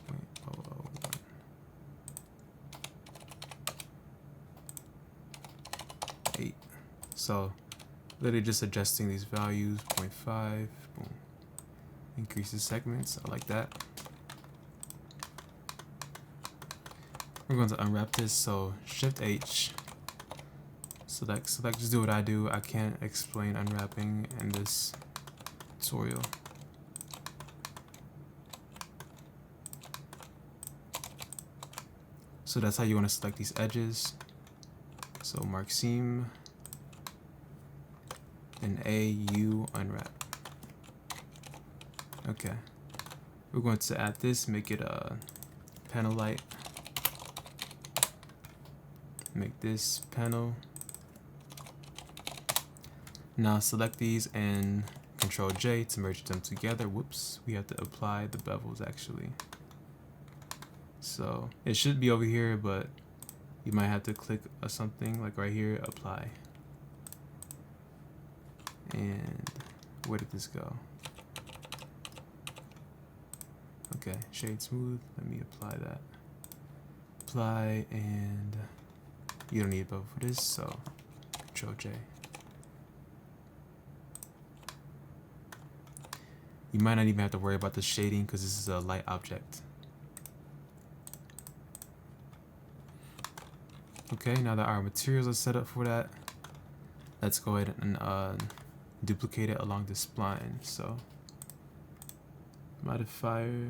0.001. So literally just adjusting these values. 0.5. Boom. Increases segments. I like that. We're going to unwrap this. So Shift H. Select. Just do what I do. I can't explain unwrapping in this tutorial. So that's how you want to select these edges. So mark seam. And U unwrap. Okay. We're going to add this, make it a panel light. Make this panel. Now select these and Ctrl J to merge them together. Whoops, we have to apply the bevels actually. So it should be over here, but you might have to click something like right here, apply. And where did this go? Okay, shade smooth. Let me apply that. Apply, and you don't need a bevel for this, so Ctrl J. You might not even have to worry about the shading because this is a light object. Okay, now that our materials are set up for that, let's go ahead and duplicate it along the spline. So modifier,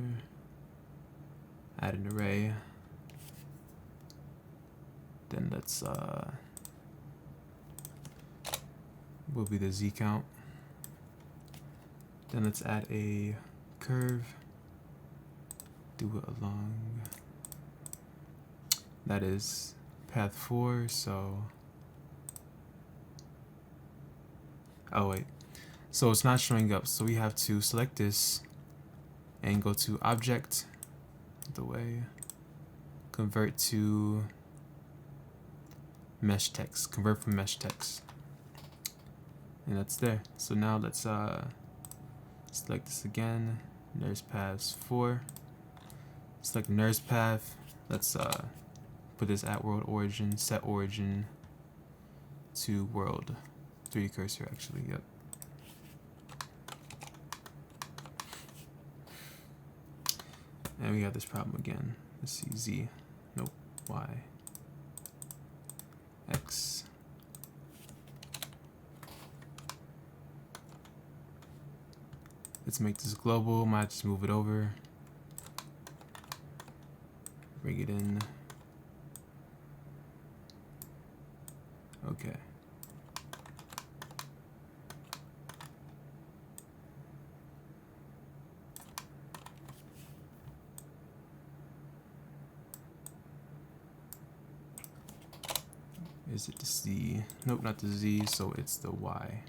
add an array, then let's will be the Z count. Then let's add a curve, do it along, that is path 4, so, oh wait, so it's not showing up, so we have to select this and go to object, the way, convert to mesh text, convert from mesh text, and that's there. So now let's select this again, nurse paths 4, select nurse path, let's put this at world origin, set origin to world, 3D cursor actually, yep. And we have this problem again. Let's see, Z, nope, Y, X. Let's make this global, might just move it over. Bring it in. Okay. Is it the Z? Nope, not the Z, so it's the Y.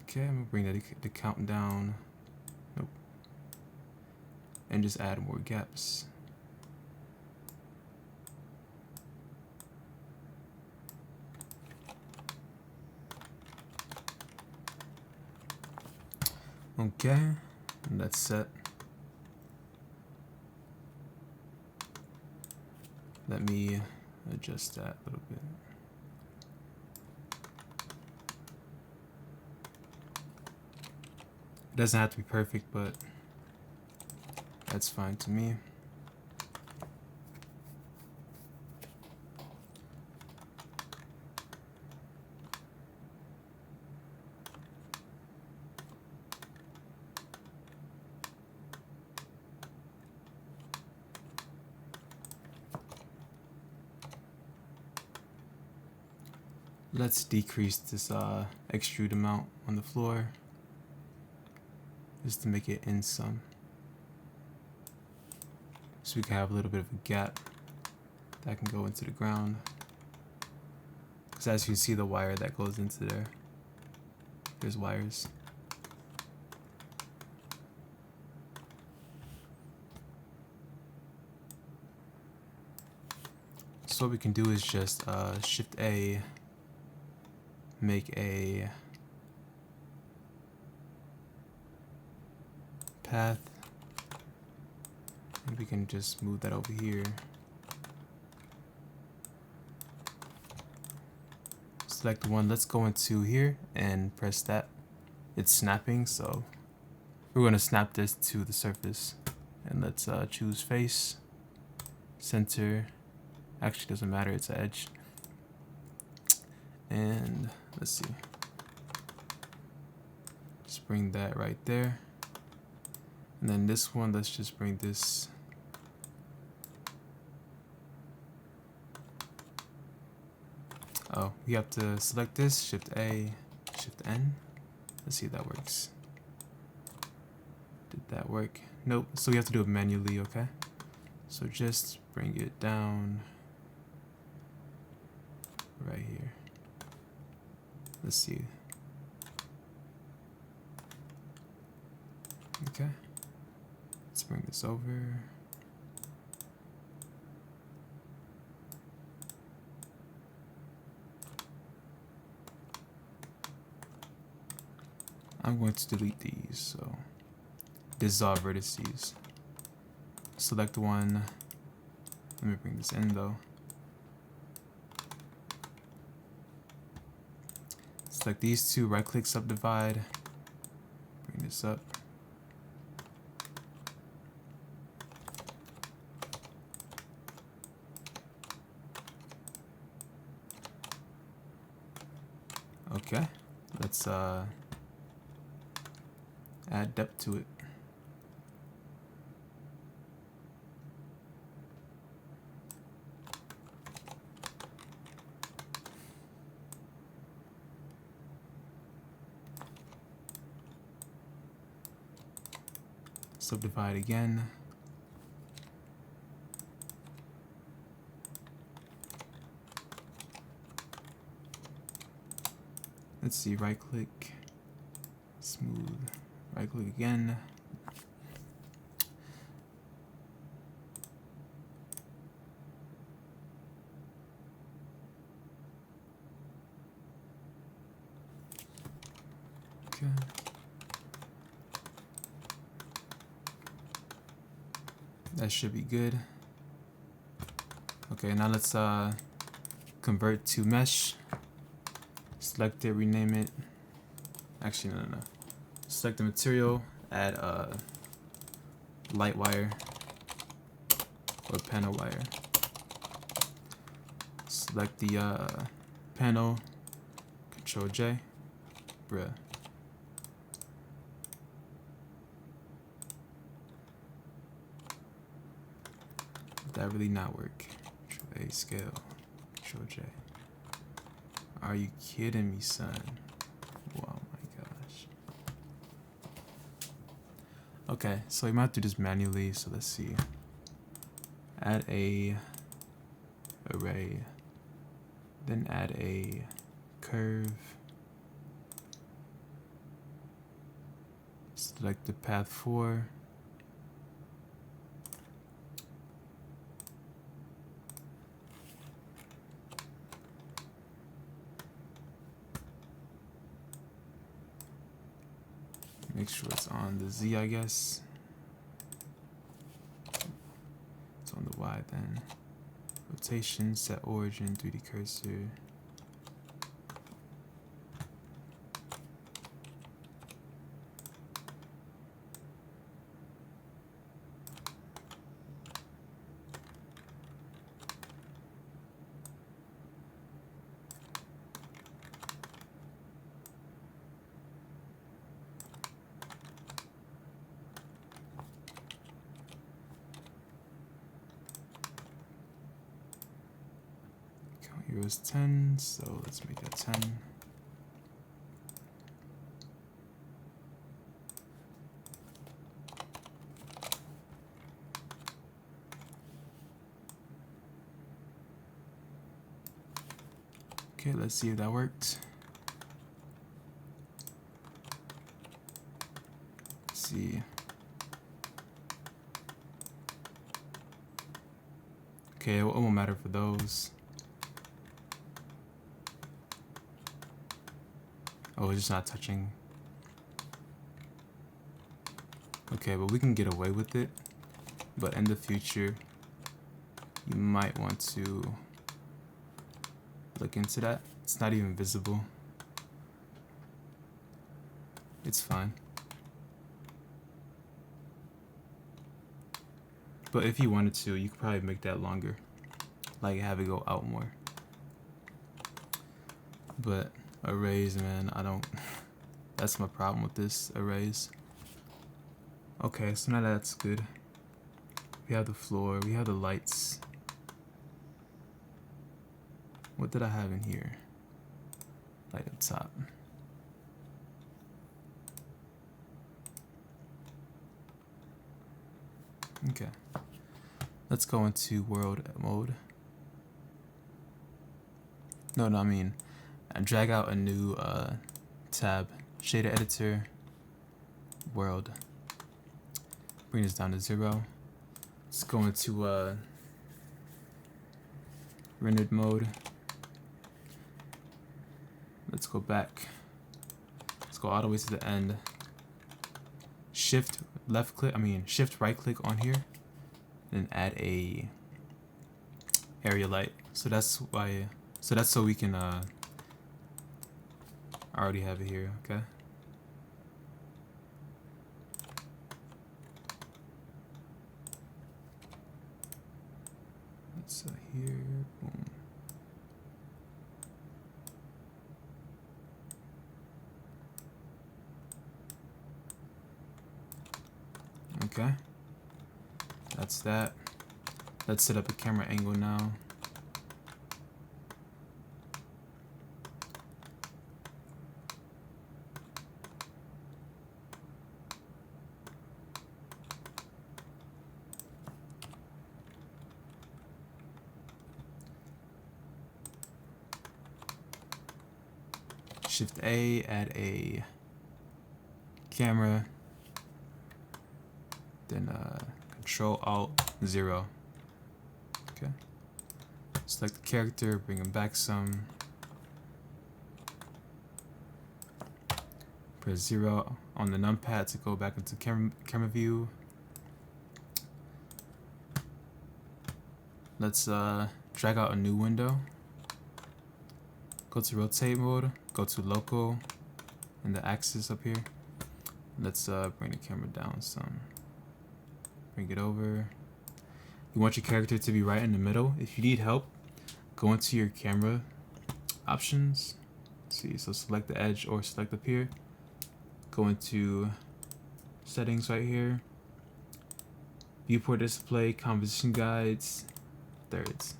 Okay, I'm gonna bring the count down. Nope. And just add more gaps. Okay, and that's set. Let me adjust that a little bit. It doesn't have to be perfect, but that's fine to me. Let's decrease this extrude amount on the floor just to make it in some, so we can have a little bit of a gap that can go into the ground, because as you can see, the wire that goes into there, there's wires. So what we can do is just Shift A, make a path, and we can just move that over here. Select one, let's go into here and press that. It's snapping, so we're going to snap this to the surface, and let's choose face, center, actually doesn't matter, it's an edge, and let's see, just bring that right there. And then this one, let's just bring this we have to select this, Shift A, Shift N. Let's see if that works. Did that work? Nope. So we have to do it manually, okay? So just bring it down right here. Let's see. Okay. Let's bring this over. I'm going to delete these, so dissolve vertices. Select one. Let me bring this in though. Select these two, right click, subdivide. Bring this up. Okay, let's add depth to it. Subdivide again. Let's see, right click, smooth, right click again. Okay. That should be good. Okay, now let's convert to mesh. Select it, rename it. Actually, no. Select the material, add light wire or panel wire. Select the panel, Ctrl J, bruh. Did that really not work? Ctrl A, scale, Ctrl J. Are you kidding me, son? Oh my gosh. Okay, so we might have to do this manually, so let's see. Add a array, then add a curve. Select the path 4. Make sure it's on the Z, I guess. It's on the Y then. Rotation, set origin, 3D cursor. Here was 10, so let's make that 10. Okay, let's see if that worked. Let's see. Okay, it won't matter for those. Oh, it's just not touching. Okay, but we can get away with it. But in the future, you might want to look into that. It's not even visible. It's fine. But if you wanted to, you could probably make that longer. Like have it go out more. But arrays, man, I don't, that's my problem with this, arrays. Okay, so now that's good. We have the floor, we have the lights. What did I have in here? Light up top. Okay, let's go into world mode. No, I mean, drag out a new tab, shader editor, world. Bring this down to 0. Let's go into rendered mode. Let's go back. Let's go all the way to the end. Shift right click on here and add a area light. So that's why, so we can I already have it here, okay? It's here, boom. Okay, that's that. Let's set up a camera angle now. Shift A, add a camera, then ctrl+alt+0. Okay. Select the character, bring him back some. Press 0 on the numpad to go back into camera view. Let's drag out a new window. Go to rotate mode, go to local, and the axis up here. Let's bring the camera down some. Bring it over. You want your character to be right in the middle. If you need help, go into your camera options. Let's see, so select the edge or select up here. Go into settings right here. Viewport display, composition guides, thirds.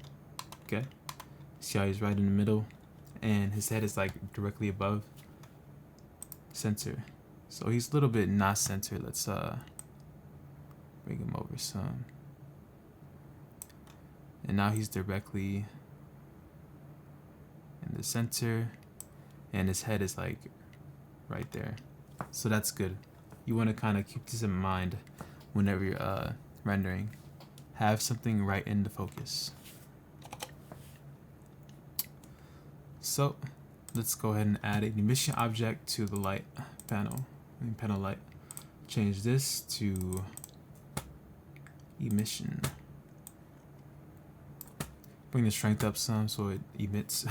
Okay. See how he's right in the middle? And his head is like directly above center, so he's a little bit not centered. Let's bring him over some, and now he's directly in the center, and his head is like right there, so that's good. You want to kind of keep this in mind whenever you're rendering. Have something right in the focus. So let's go ahead and add an emission object to the light panel. panel light. Change this to emission. Bring the strength up some so it emits.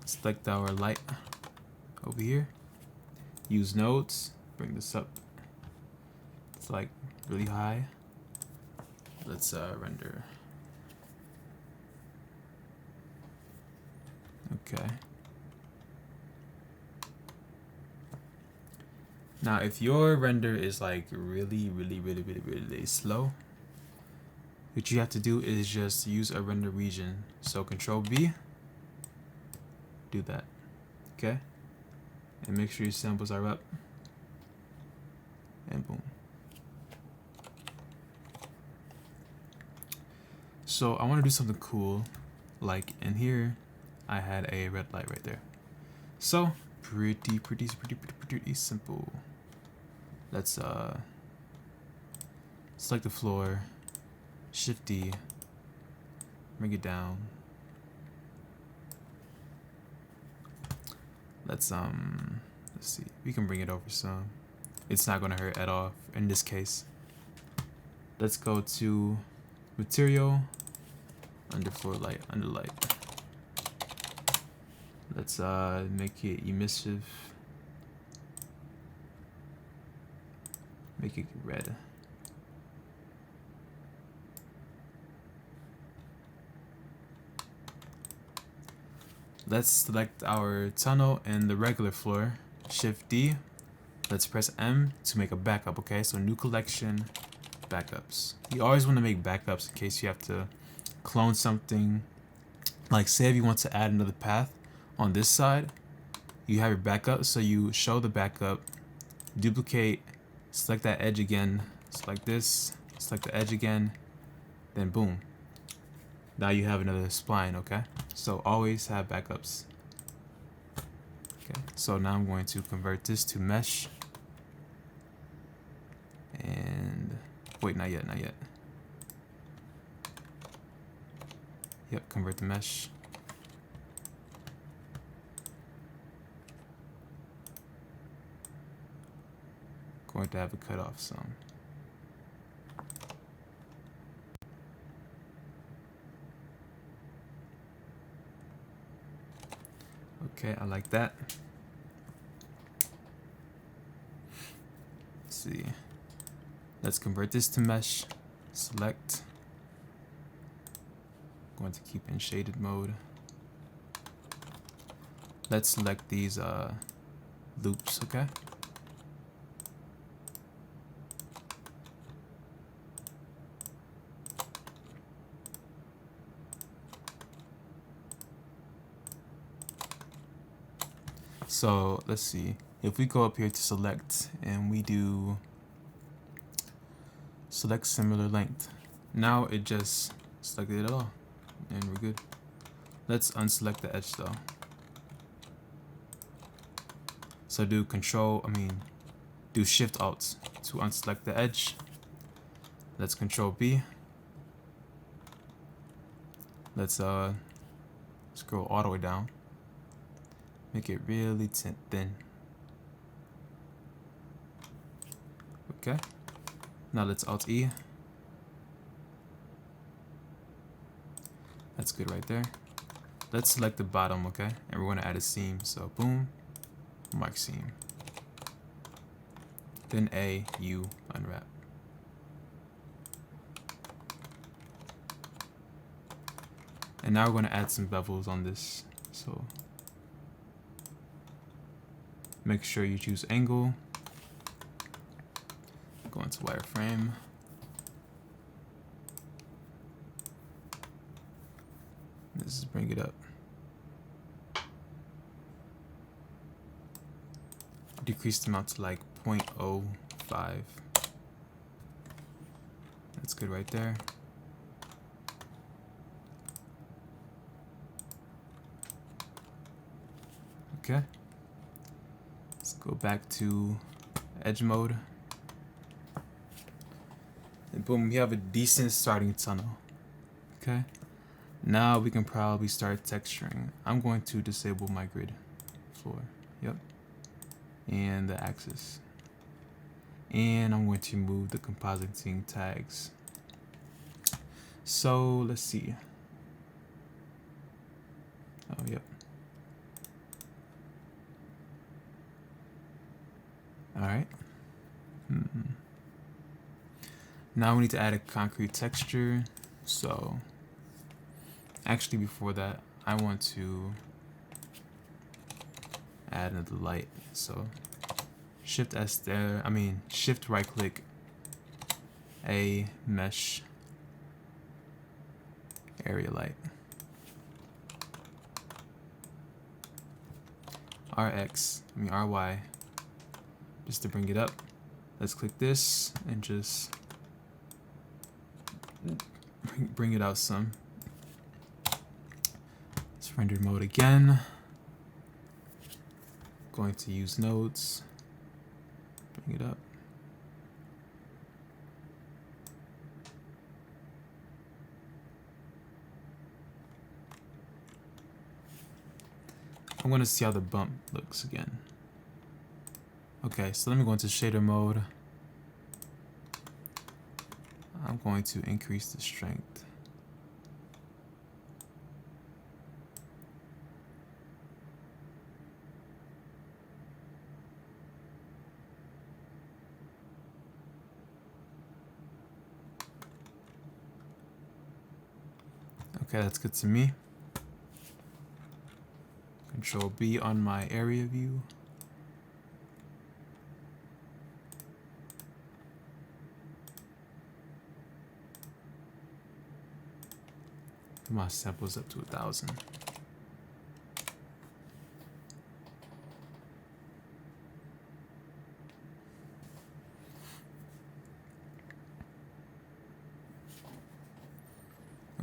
Select our light over here. Use nodes. Bring this up. It's like really high. Let's render. Okay. Now, if your render is like really slow, what you have to do is just use a render region. So Control B, do that. Okay. And make sure your samples are up. And boom. So I want to do something cool. Like in here, I had a red light right there. So pretty simple. Let's select the floor, Shift D, bring it down. Let's see, we can bring it over some. It's not gonna hurt at all in this case. Let's go to material, underfloor light, underlight. Let's make it emissive. Make it red. Let's select our tunnel and the regular floor. Shift D. Let's press M to make a backup, okay? So new collection, backups. You always want to make backups in case you have to clone something. Like say if you want to add another path on this side, you have your backup, so you show the backup, duplicate, select that edge again, select this, select the edge again, then boom. Now you have another spline, okay? So always have backups. Okay, so now I'm going to convert this to mesh. And wait, not yet. Yep, convert to mesh. Going to have to cut off some. Okay, I like that. Let's see. Let's convert this to mesh. Select. Going to keep in shaded mode. Let's select these loops, okay? So let's see, if we go up here to select and we do select similar length, now it just selected it all and we're good. Let's unselect the edge though. So do Shift Alt to unselect the edge. Let's Control B. Let's scroll all the way down. Make it really thin. Okay. Now let's Alt E. That's good right there. Let's select the bottom, okay? And we're going to add a seam. So boom, mark seam. Then A, U, unwrap. And now we're going to add some bevels on this. So make sure you choose angle. Go into wireframe. This is bring it up. Decrease the amount to like 0.05. That's good right there. Okay. Let's go back to edge mode. And boom, we have a decent starting tunnel. Okay. Now we can probably start texturing. I'm going to disable my grid floor. Yep. and the axis. And I'm going to move the compositing tags. So let's see. Oh, yep. All right. Now we need to add a concrete texture. So actually before that, I want to add another light. So Shift S there, Shift right click A mesh area light. RY, just to bring it up. Let's click this and just bring it out some. Let's render mode again. Going to use nodes. Bring it up. I'm going to see how the bump looks again. Okay, so let me go into shader mode. I'm going to increase the strength. Okay, that's good to me. Control B on my area view. Put my samples up to 1,000.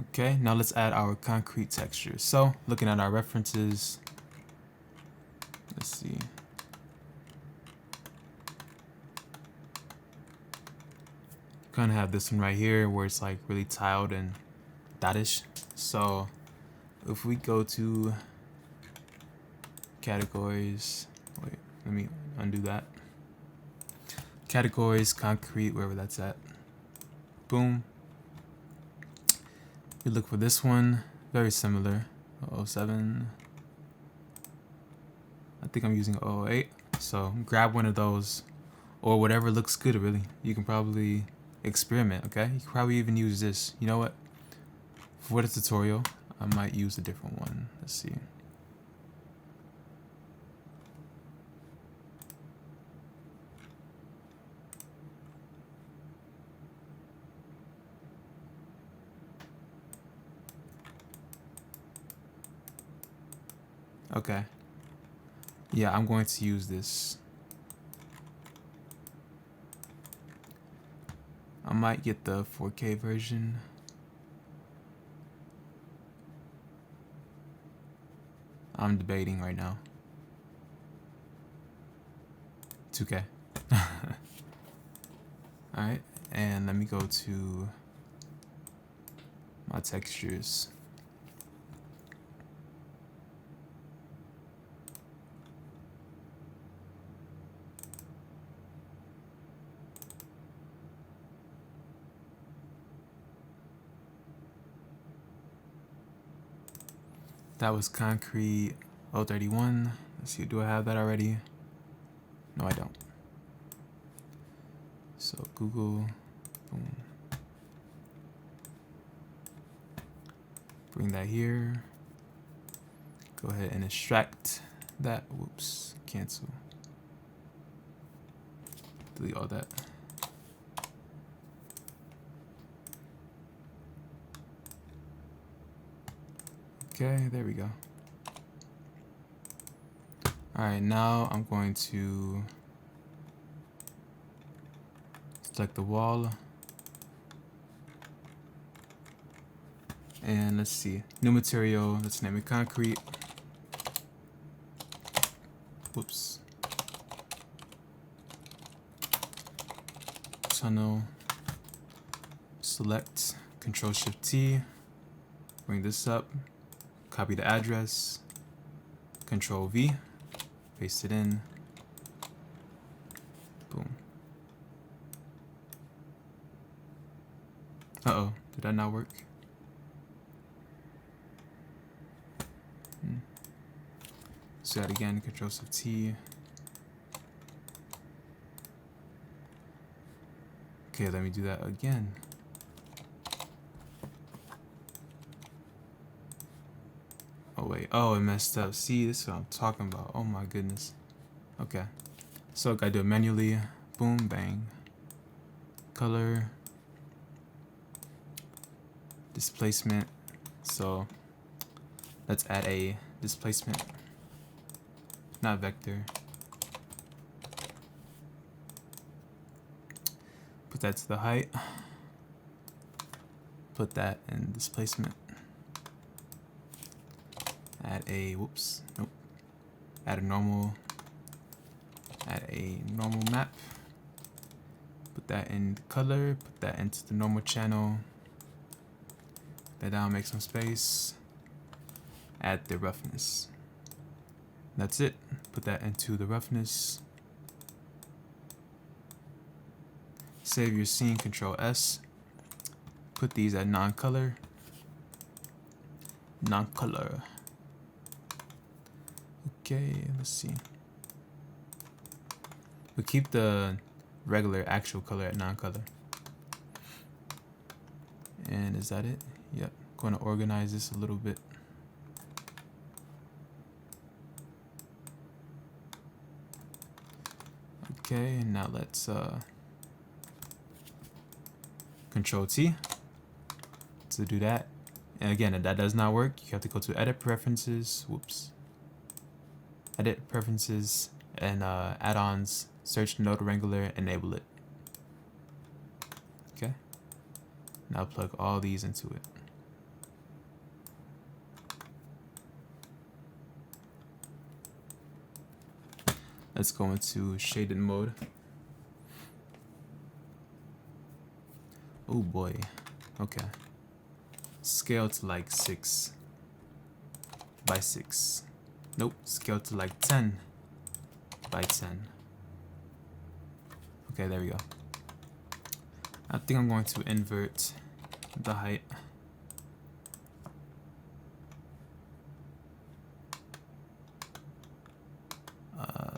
Okay, now let's add our concrete texture. So, looking at our references, let's see. Kind of have this one right here where it's like really tiled and dottish. So, if we go to categories, wait, let me undo that. Categories, concrete, wherever that's at. Boom. We look for this one, very similar, 007. I think I'm using 008. So grab one of those or whatever looks good, really. You can probably experiment, okay? You can probably even use this. You know what? For the tutorial, I might use a different one. Let's see. Okay. Yeah, I'm going to use this. I might get the 4K version. I'm debating right now. 2K. Alright, and let me go to my textures. That was concrete 031. Let's see, do I have that already? No, I don't. So Google, boom. Bring that here. Go ahead and extract that. Whoops, cancel. Delete all that. Okay, there we go. Alright, now I'm going to select the wall. And let's see. New material, let's name it concrete. Whoops. Tunnel. Select, Ctrl+Shift+T. Bring this up. Copy the address, Control V, paste it in, Boom. Uh-oh, did that not work? So that again, Ctrl+T. Okay, let me do that again. Oh wait, oh it messed up. See, this is what I'm talking about. Oh my goodness. Okay, so I gotta do it manually. Boom, bang. Color. Displacement. So let's add a displacement, not vector. Put that to the height. Put that in displacement. Add a, whoops, nope. Add a normal map. Put that in color, put that into the normal channel. Put that down, make some space. Add the roughness. That's it. Put that into the roughness. Save your scene, Ctrl+S. Put these at non-color. Non-color. Okay, let's see. We'll keep the regular actual color at non-color. And is that it? Yep. Going to organize this a little bit. Okay, now let's Ctrl+T to do that. And again, if that does not work, you have to go to Edit Preferences. Whoops. Edit Preferences and Add-ons. Search Node Wrangler, enable it. Okay. Now plug all these into it. Let's go into shaded mode. Oh boy. Okay. Scale to like 6 by 6. Nope. Scale to like 10 by 10. Okay, there we go. I think I'm going to invert the height.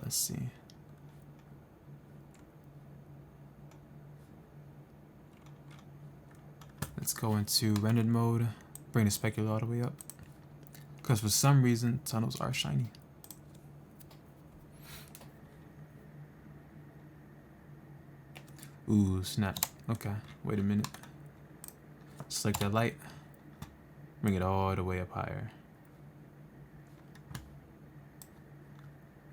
Let's see. Let's go into rendered mode. Bring the specular all the way up. Because for some reason, tunnels are shiny. Ooh, snap. Okay, wait a minute. Select that light. Bring it all the way up higher.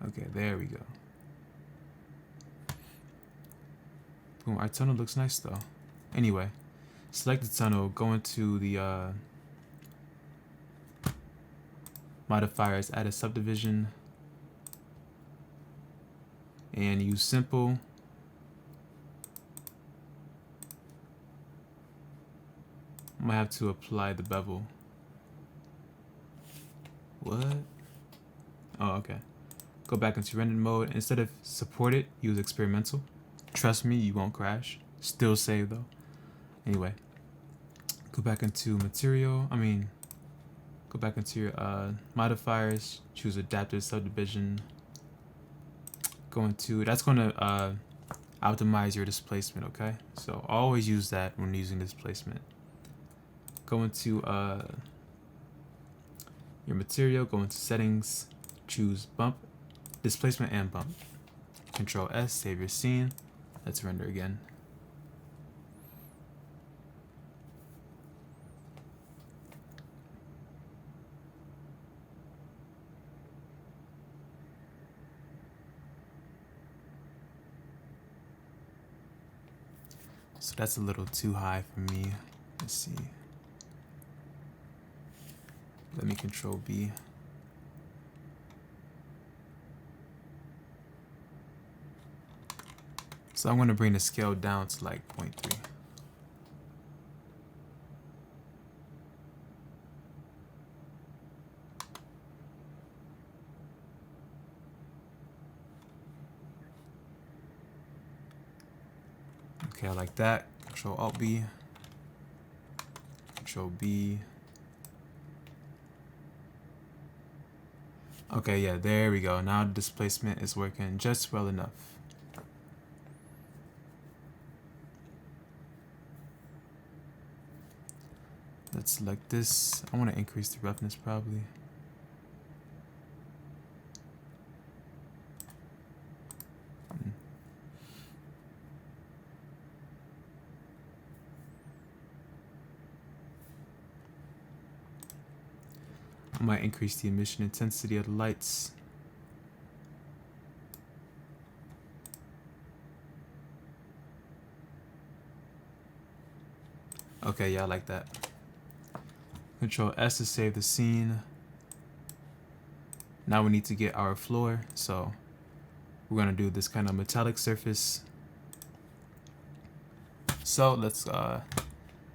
Okay, there we go. Boom, our tunnel looks nice though. Anyway, select the tunnel, go into the modifiers, add a subdivision, and use simple. I might have to apply the bevel. What? Oh, okay. Go back into rendered mode. Instead of supported, use experimental. Trust me, you won't crash. Still save though. Anyway, go back into material. Go back into your modifiers. Choose adaptive subdivision. Go into, that's going to optimize your displacement. Okay, so always use that when using displacement. Go into your material. Go into settings. Choose bump, displacement, and bump. Ctrl+S, save your scene. Let's render again. So that's a little too high for me. Let's see. Let me Ctrl+B. So I'm going to bring the scale down to like 0.3. Okay, I like that. Control Alt B. Control B. Okay, yeah, there we go. Now displacement is working just well enough. Let's select this. I want to increase the roughness probably. I might increase the emission intensity of the lights. Okay, yeah, I like that. Control S to save the scene. Now we need to get our floor, so we're gonna do this kind of metallic surface. So let's add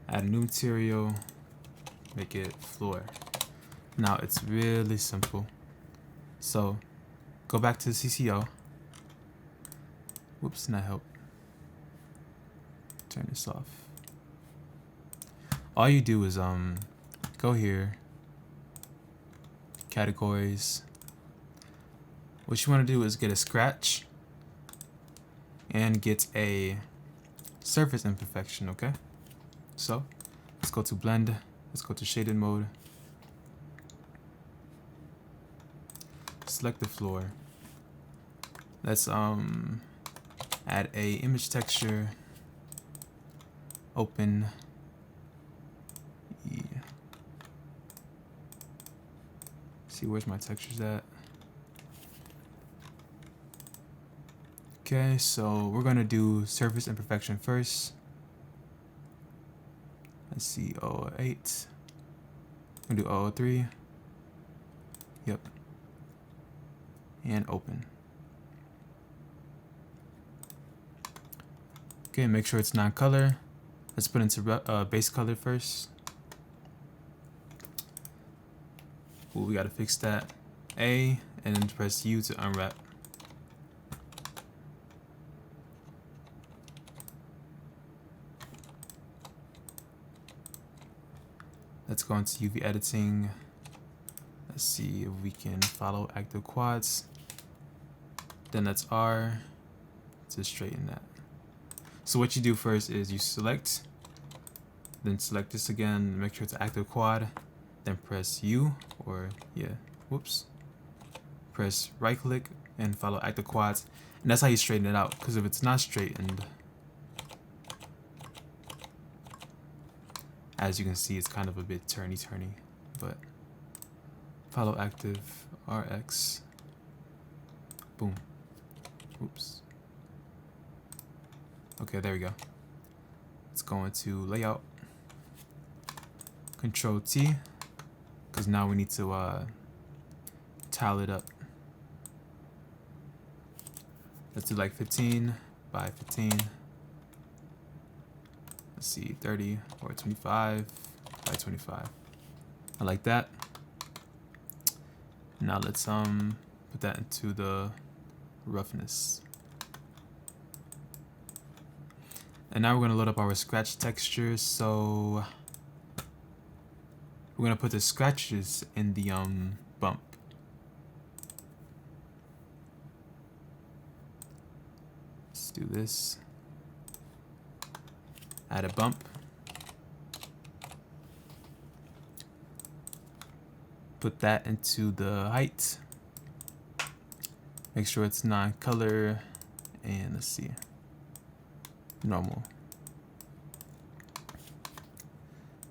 a new material, make it floor. Now it's really simple. So go back to the CCO. Whoops, not help. Turn this off. All you do is go here, categories. What you want to do is get a scratch and get a surface imperfection, okay? So let's go to blend, let's go to shaded mode. Select the floor. Let's add a image texture, open. Yeah. See, where's my textures at? Okay, so we're gonna do surface imperfection first. Let's see, 008. I'm gonna do 003. Yep. And open. Okay, make sure it's non-color. Let's put into base color first. Ooh, we gotta fix that. A, and then press U to unwrap. Let's go into UV editing. Let's see if we can follow active quads. Then that's R to straighten that. So what you do first is you select, then select this again, make sure it's active quad, then press U, or yeah, whoops. Press right click and follow active quads. And that's how you straighten it out, because if it's not straightened, as you can see, it's kind of a bit turny, but follow active RX, boom, oops. Okay, there we go. Let's go into layout, Control T, because now we need to tile it up. Let's do like 15 by 15. Let's see, 30 or 25 by 25. I like that. Now let's put that into the roughness. And now we're gonna load up our scratch textures. So we're gonna put the scratches in the bump. Let's do this. Add a bump. Put that into the height. Make sure it's non-color, and let's see, normal.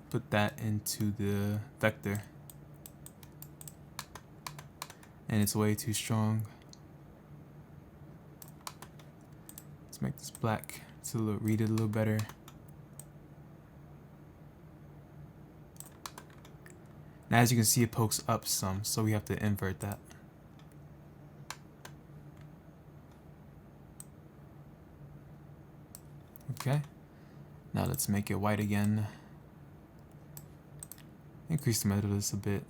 Put that into the vector, and it's way too strong. Let's make this black to read it a little better. Now, as you can see, it pokes up some, so we have to invert that. Okay, now let's make it white again. Increase the metals a bit.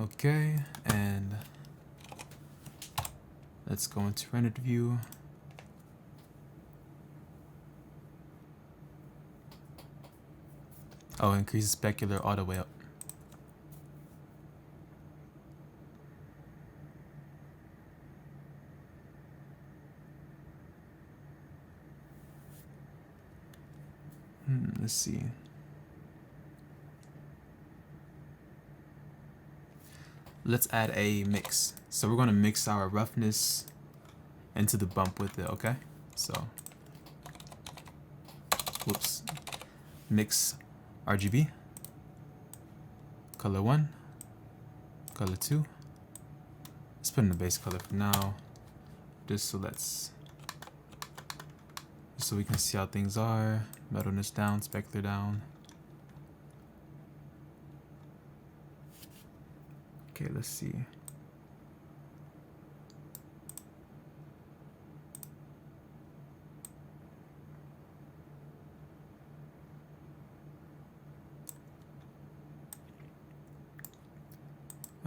Okay, and let's go into rendered view. Oh, increase the specular all the way up. Let's see. Let's add a mix. So we're going to mix our roughness into the bump with it, okay? So, whoops. Mix RGB, color 1, color 2. Let's put in the base color for now, just so we can see how things are. Metalness down, specular down. Okay, let's see.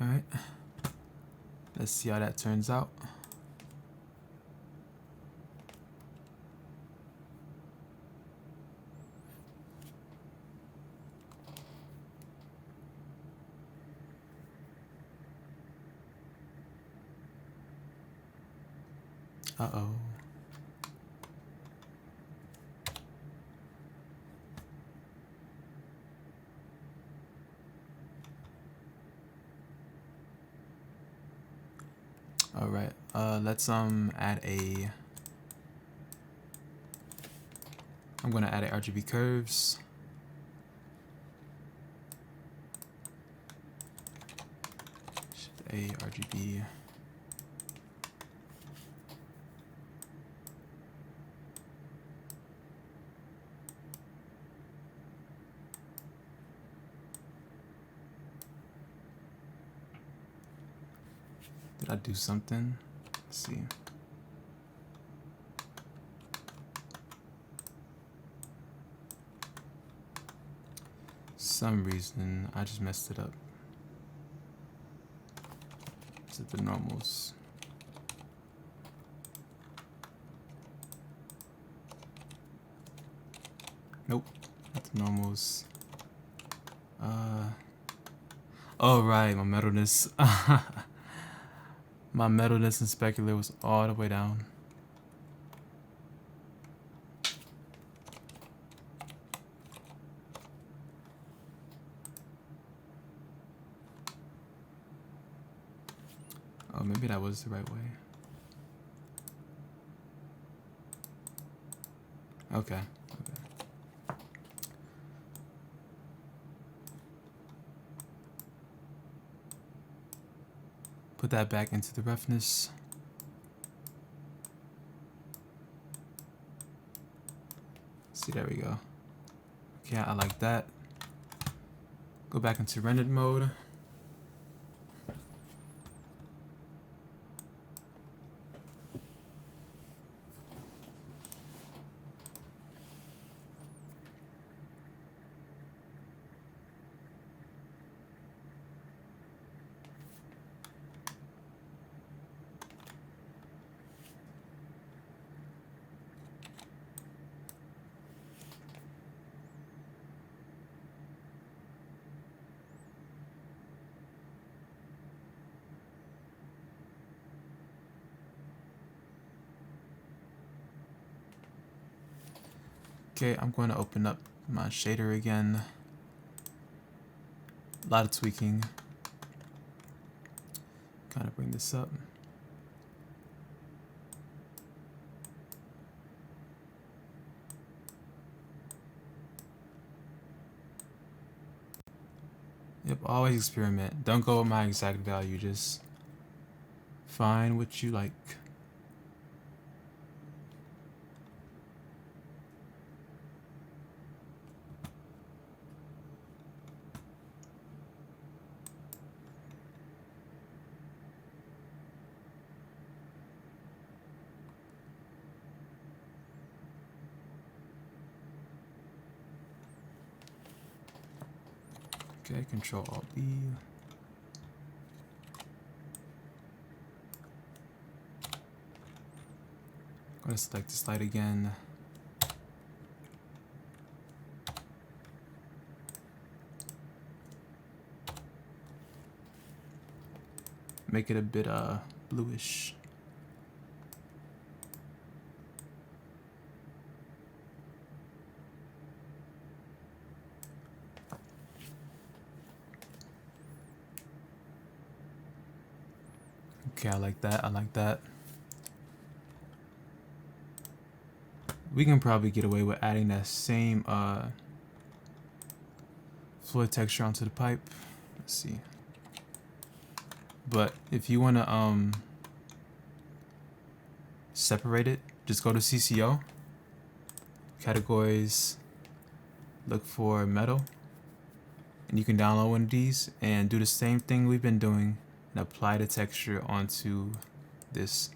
All right, let's see how that turns out. Uh-oh. All right, let's add a, I'm gonna add a RGB curves. A RGB. Did I do something? Let's see. Some reason I just messed it up. Is it the normals? Nope, not the normals. Oh right, my metalness. My metalness and specular was all the way down. Oh, maybe that was the right way. Okay. Put that back into the roughness. See, there we go. Okay, I like that. Go back into rendered mode. Okay, I'm going to open up my shader again. A lot of tweaking. Kind of bring this up. Yep, always experiment. Don't go with my exact value, just find what you like. Okay, ctrl+r+B. I'm going to select the slide again. make it a bit bluish. Okay, I like that. I like that. We can probably get away with adding that same fluid texture onto the pipe. Let's see. But if you want to separate it, just go to CCO, categories, look for metal, and you can download one of these and do the same thing we've been doing and apply the texture onto this.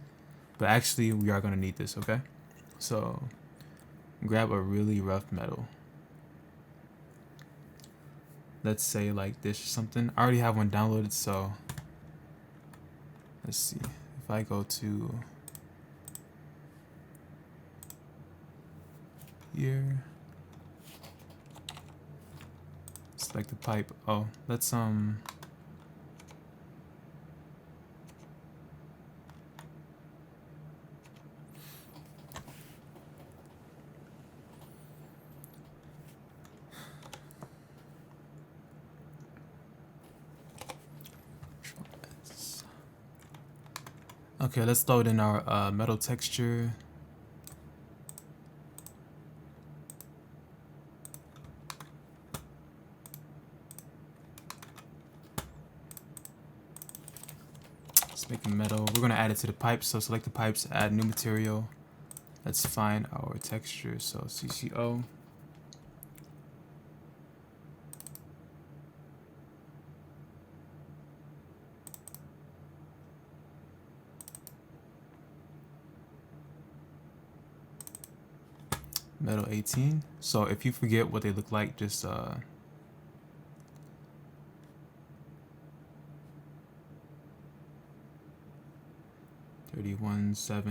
But actually, we are going to need this, okay? So grab a really rough metal. Let's say like this or something. I already have one downloaded, so let's see. If I go to here, select the pipe. Oh, let's okay, let's load in our metal texture. Let's make a metal. We're gonna add it to the pipe. So select the pipes, add new material. Let's find our texture. So CCO. Metal 18. So if you forget what they look like, just 31.7.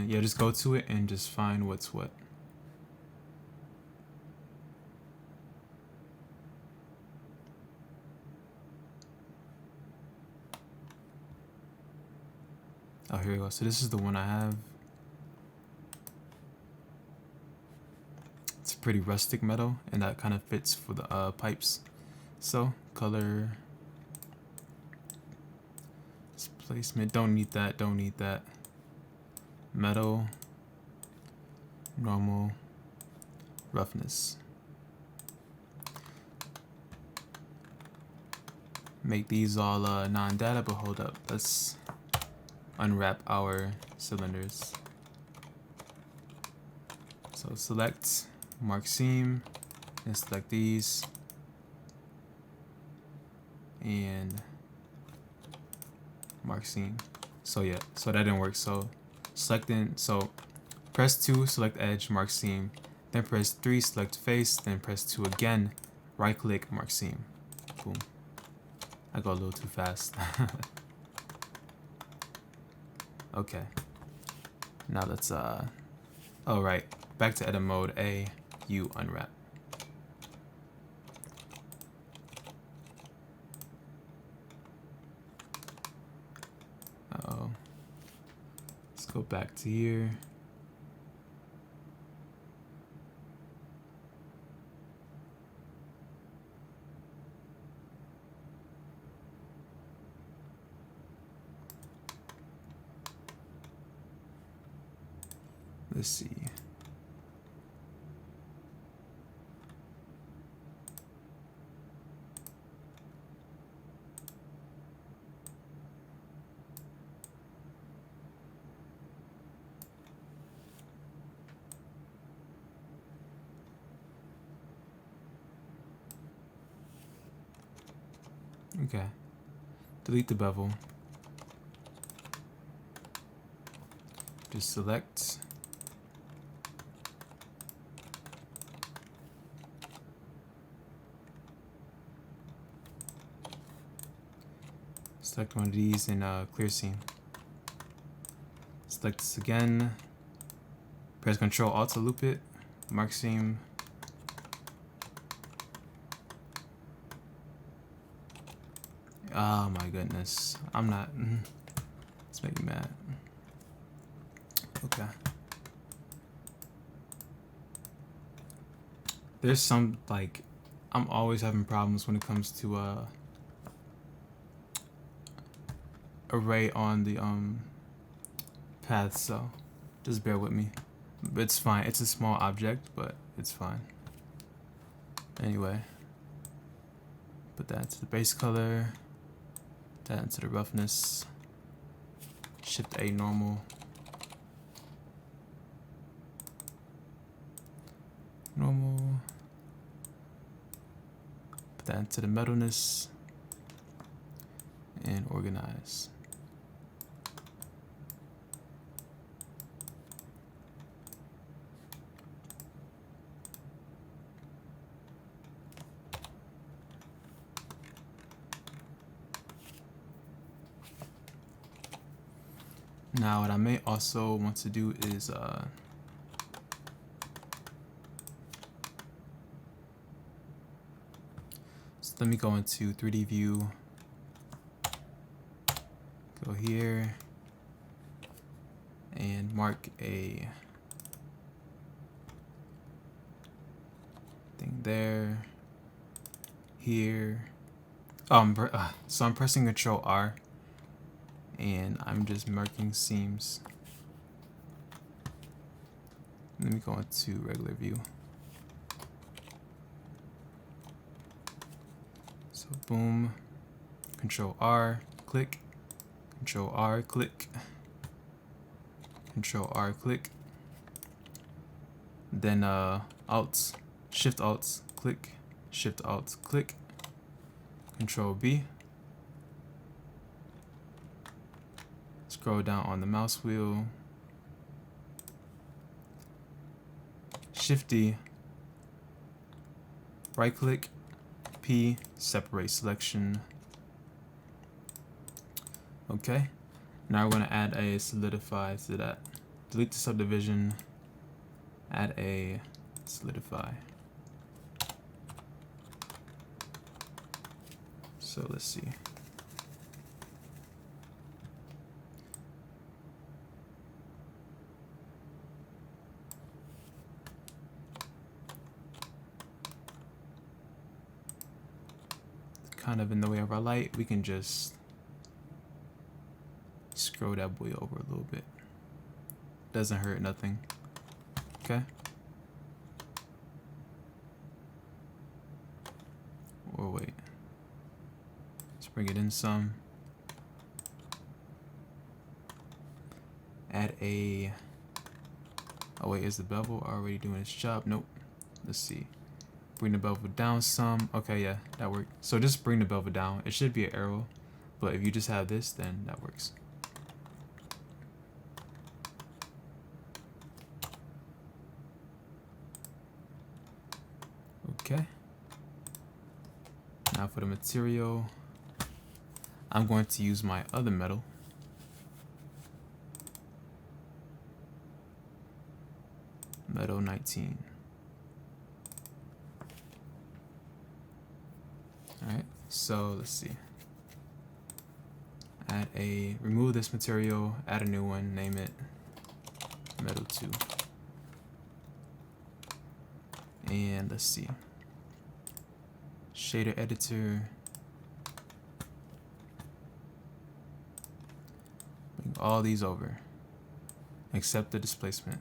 Yeah, just go to it and just find what's what. Oh, here we go. So this is the one I have. It's a pretty rustic metal, and that kind of fits for the pipes. So color, displacement. Don't need that. Don't need that. Metal, normal, roughness. Make these all non-data, but hold up. Let's unwrap our cylinders. So select mark seam and select these and mark seam. So yeah, so that didn't work. So selecting, so press 2, select edge, mark seam, then press 3, select face, then press 2 again, right click, mark seam. Boom. I go a little too fast. Okay. Now let's oh right, back to edit mode, A, U, unwrap. Uh-oh. Let's go back to here. Let's see. Okay. Delete the bevel. Just select. Select one of these and clear seam. Select this again. Press Ctrl Alt to loop it. Mark seam. Oh my goodness. I'm not. Let's make it matte. Okay. There's some, like, I'm always having problems when it comes to array on the path, so just bear with me. It's fine. It's a small object, but it's fine. Anyway, put that into the base color, that into the roughness, Shift A normal, put that into the metalness, and organize. Now what I may also want to do is so let me go into 3D view, go here and mark a thing there, here. So I'm pressing ctrl+r and I'm just marking seams. Let me go into regular view. So boom, ctrl+r, click, ctrl+r, click, ctrl+r, click. Then alt, shift alt, click, shift alt, click, ctrl+b. Scroll down on the mouse wheel, Shift D, right click, P, separate selection. Okay, now we're going to add a solidify to that. Delete the subdivision, add a solidify. So let's see. Kind of in the way of our light, we can just scroll that boy over a little bit. Doesn't hurt nothing. Okay. Or wait. Let's bring it in some. Add a. Oh wait, is the bevel already doing its job? Nope. Let's see. Bring the bevel down some. Okay, yeah, that worked. So just bring the bevel down. It should be an arrow, but if you just have this, then that works. Okay. Now for the material, I'm going to use my other metal. Metal 19. Alright, so let's see. Remove this material, add a new one, name it Metal 2. And let's see. Shader editor. Bring all these over, except the displacement.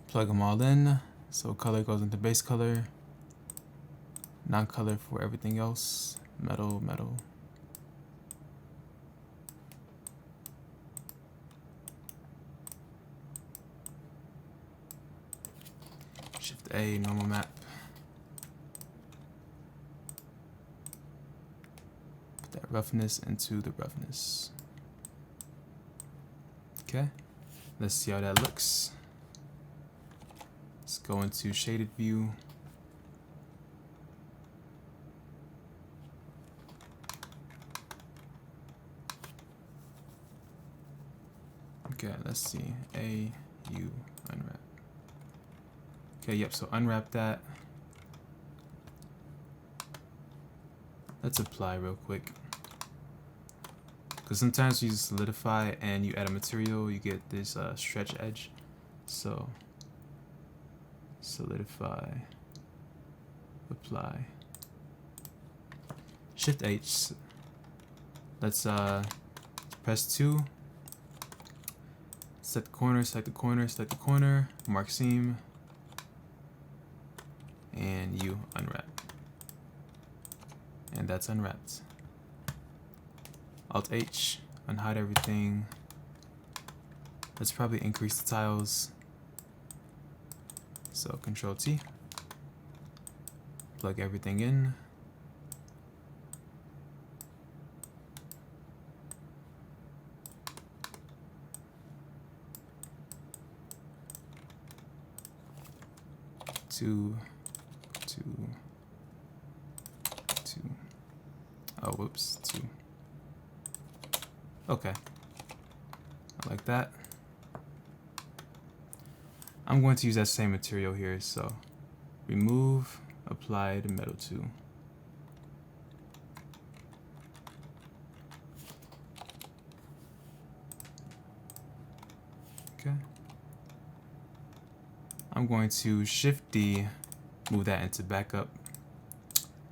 Plug them all in. So color goes into base color, non-color for everything else. Metal, metal. Shift A, normal map. Put that roughness into the roughness. Okay, let's see how that looks. Let's go into shaded view. Okay, let's see. A, U, unwrap. Okay, yep, so unwrap that. Let's apply real quick. Because sometimes you solidify and you add a material, you get this stretch edge. So solidify, apply, Shift H. Let's press 2, set the corner, select the corner, select the corner, mark seam, and you unwrap. And that's unwrapped. Alt H, unhide everything. Let's probably increase the tiles. So Control T, plug everything in. Two. Oh, whoops, 2. Okay, I like that. I'm going to use that same material here, so remove, apply to metal 2. Okay. I'm going to Shift D, move that into backup,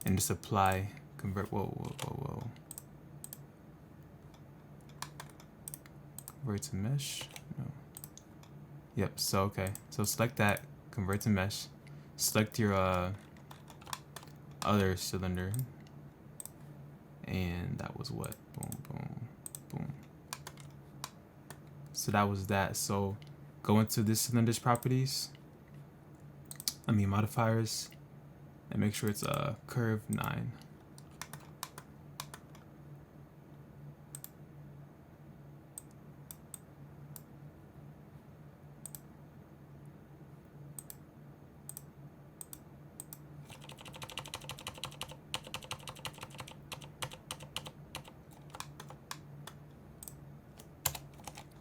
and just apply, convert, whoa. Convert to mesh, no. Yep, so okay, so select that, convert to mesh, select your other cylinder, and that was what? Boom. So that was that. So go into this cylinder's properties, modifiers, and make sure it's curve 9.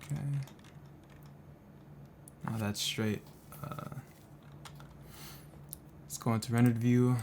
Okay. Now that's straight. Let's go into rendered view.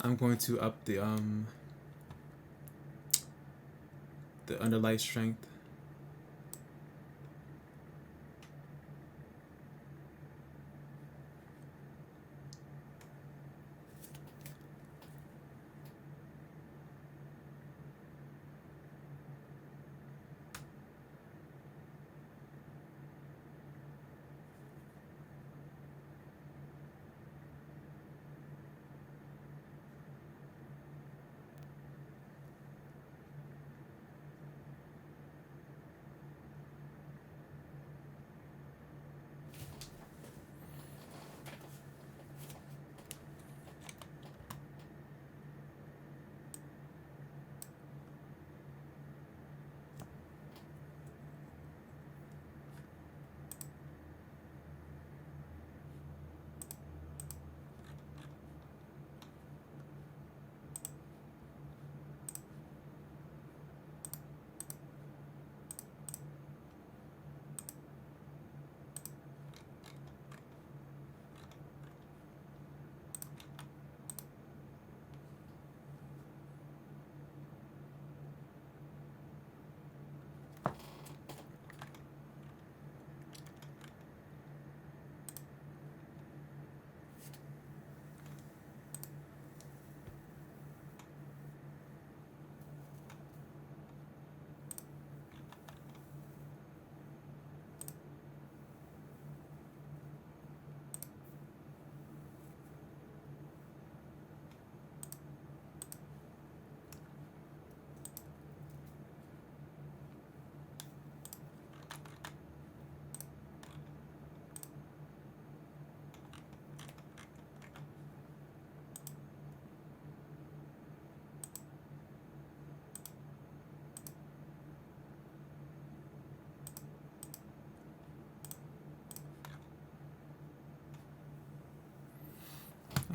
I'm going to up the underlight strength.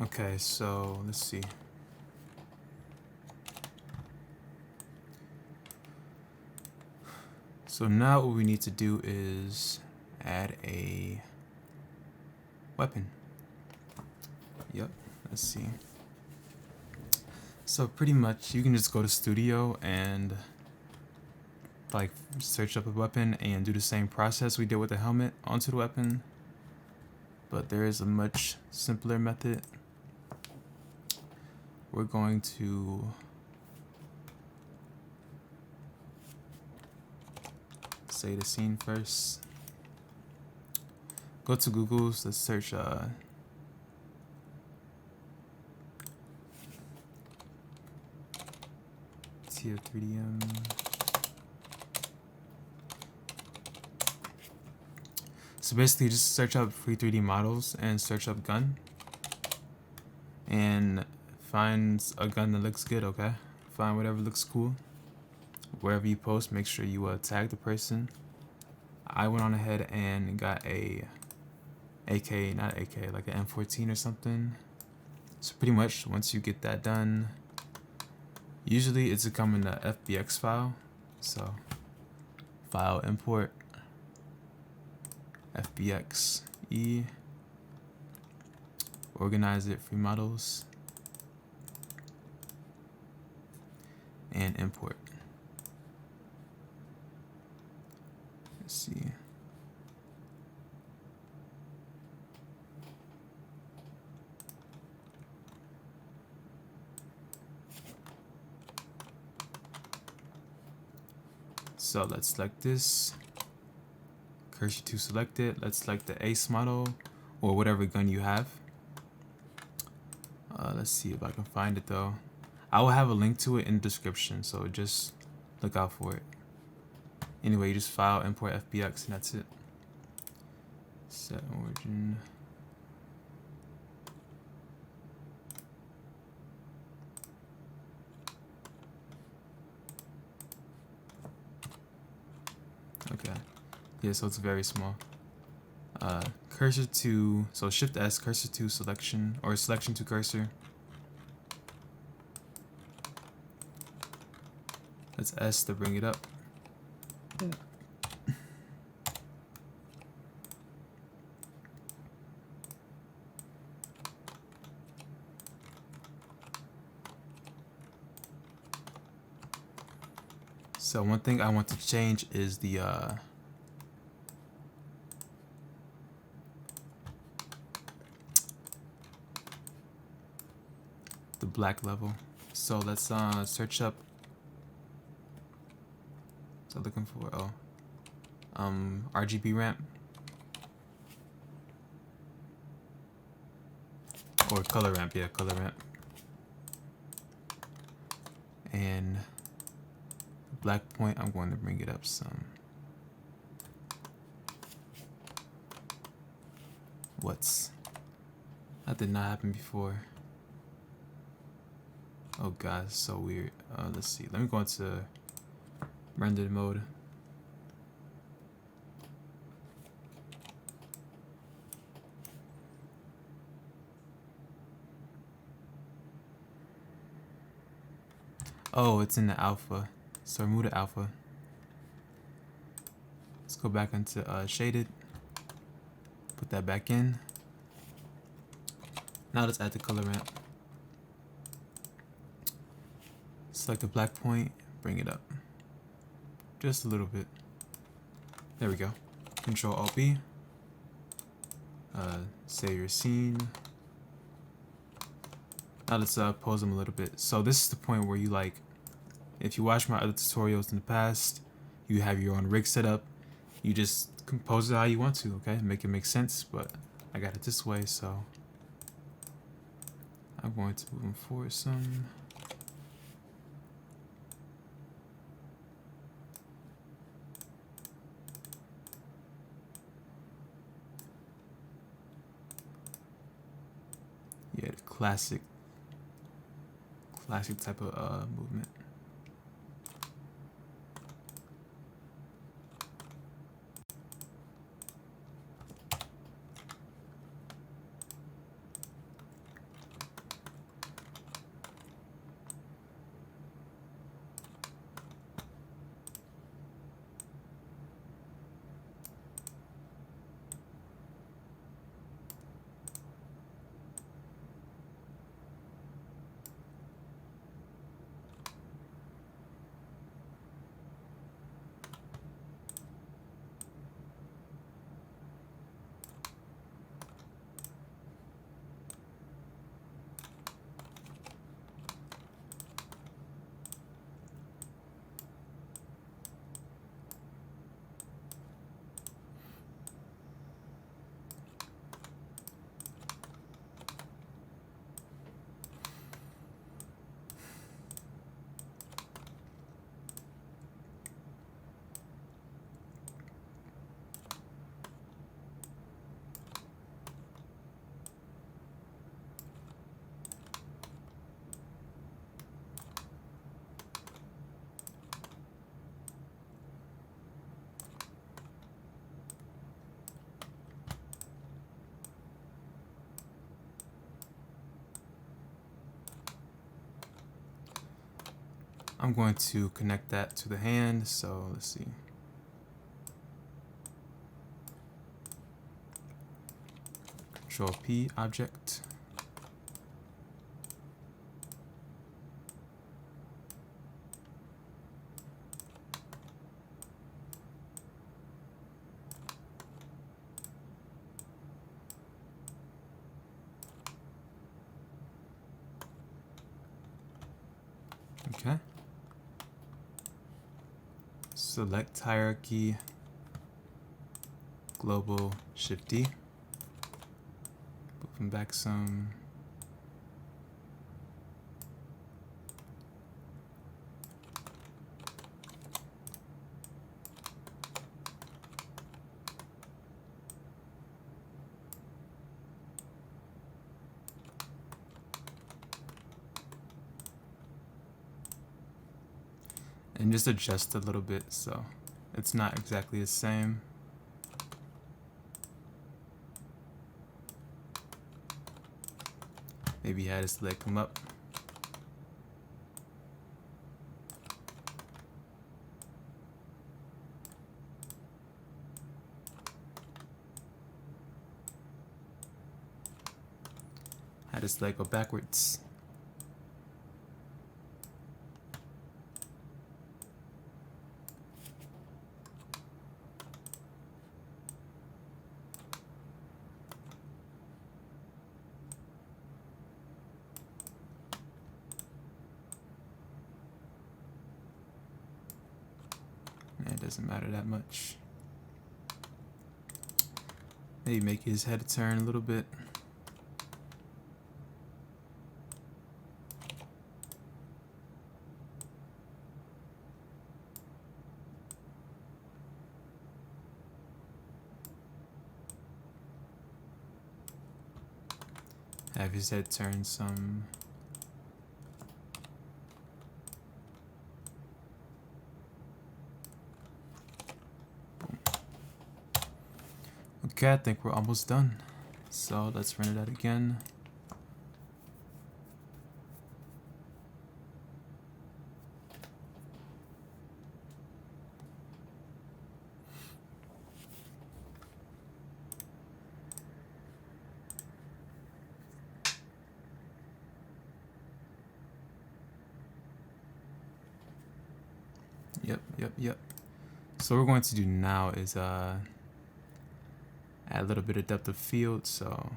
Okay, so let's see. So now what we need to do is add a weapon. Yep, let's see. So pretty much you can just go to Studio and like search up a weapon and do the same process we did with the helmet onto the weapon. But there is a much simpler method. We're going to say the scene first. Go to Google's, let's search TF3DM. So basically just search up free 3D models and search up gun and find a gun that looks good. Okay, find whatever looks cool. Wherever you post, make sure you tag the person. I went on ahead and got a AK, not AK, like an M14 or something. So pretty much once you get that done, usually it's a come in a FBX file. So file import FBX E, organize it, free models, and import. Let's see. So let's select this, cursor to select it. Let's select the ace model or whatever gun you have. Let's see if I can find it though. I will have a link to it in the description, so just look out for it. Anyway, you just file import FBX and that's it. Set origin. Okay. Yeah, so it's very small. Cursor to, so Shift S, cursor to selection, or selection to cursor. That's S to bring it up. So one thing I want to change is the black level. So let's search up. So looking for RGB ramp or color ramp. Yeah, color ramp. And the black point, I'm going to bring it up some. That did not happen before. Oh god, it's so weird. Let's see. Let me go into rendered mode. Oh, it's in the alpha. So remove the alpha. Let's go back into shaded. Put that back in. Now let's add the color ramp. Select the black point, bring it up. Just a little bit. There we go. Ctrl+Alt+B. Save your scene. Now let's pose them a little bit. So this is the point where you like, if you watch my other tutorials in the past, you have your own rig set up. You just compose it how you want to, okay? Make it make sense, but I got it this way, so I'm going to move them forward some. Yeah, the classic type of movement. I'm going to connect that to the hand, so let's see. Ctrl+P object. Okay. Select hierarchy, global, Shift D. Move them back some. And just adjust a little bit so it's not exactly the same. Maybe had his leg come up. Had his leg go backwards. It doesn't matter that much. Maybe make his head turn a little bit. Have his head turn some. Okay, I think we're almost done. So let's run it out again. Yep. So what we're going to do now is add a little bit of depth of field. So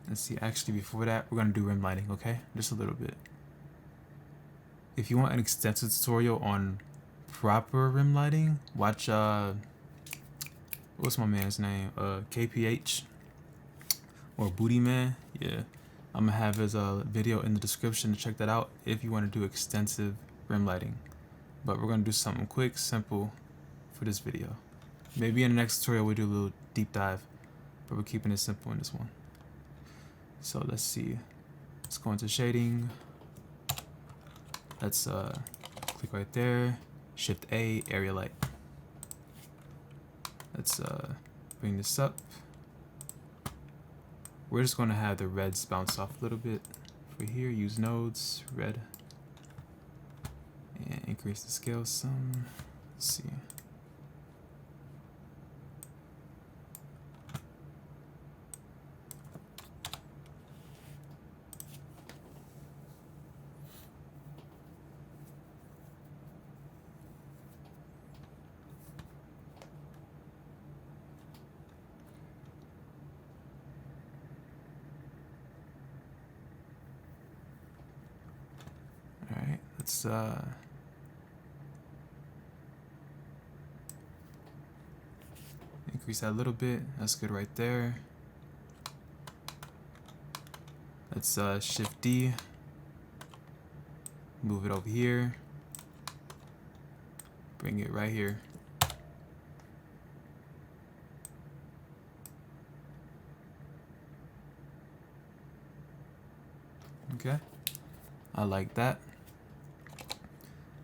let's see, actually before that, we're going to do rim lighting, okay? Just a little bit. If you want an extensive tutorial on proper rim lighting, watch, what's my man's name? KPH or Booty Man. Yeah, I'm gonna have his video in the description to check that out if you want to do extensive rim lighting. But we're gonna do something quick, simple for this video. Maybe in the next tutorial we'll do a little deep dive, but we're keeping it simple in this one. So let's see. Let's go into shading. Let's click right there. Shift A, area light. Let's bring this up. We're just going to have the reds bounce off a little bit. For here, use nodes, red, and increase the scale some. Let's see. Alright, let's increase that a little bit. That's good right there. Let's Shift D, move it over here, bring it right here. Okay, I like that.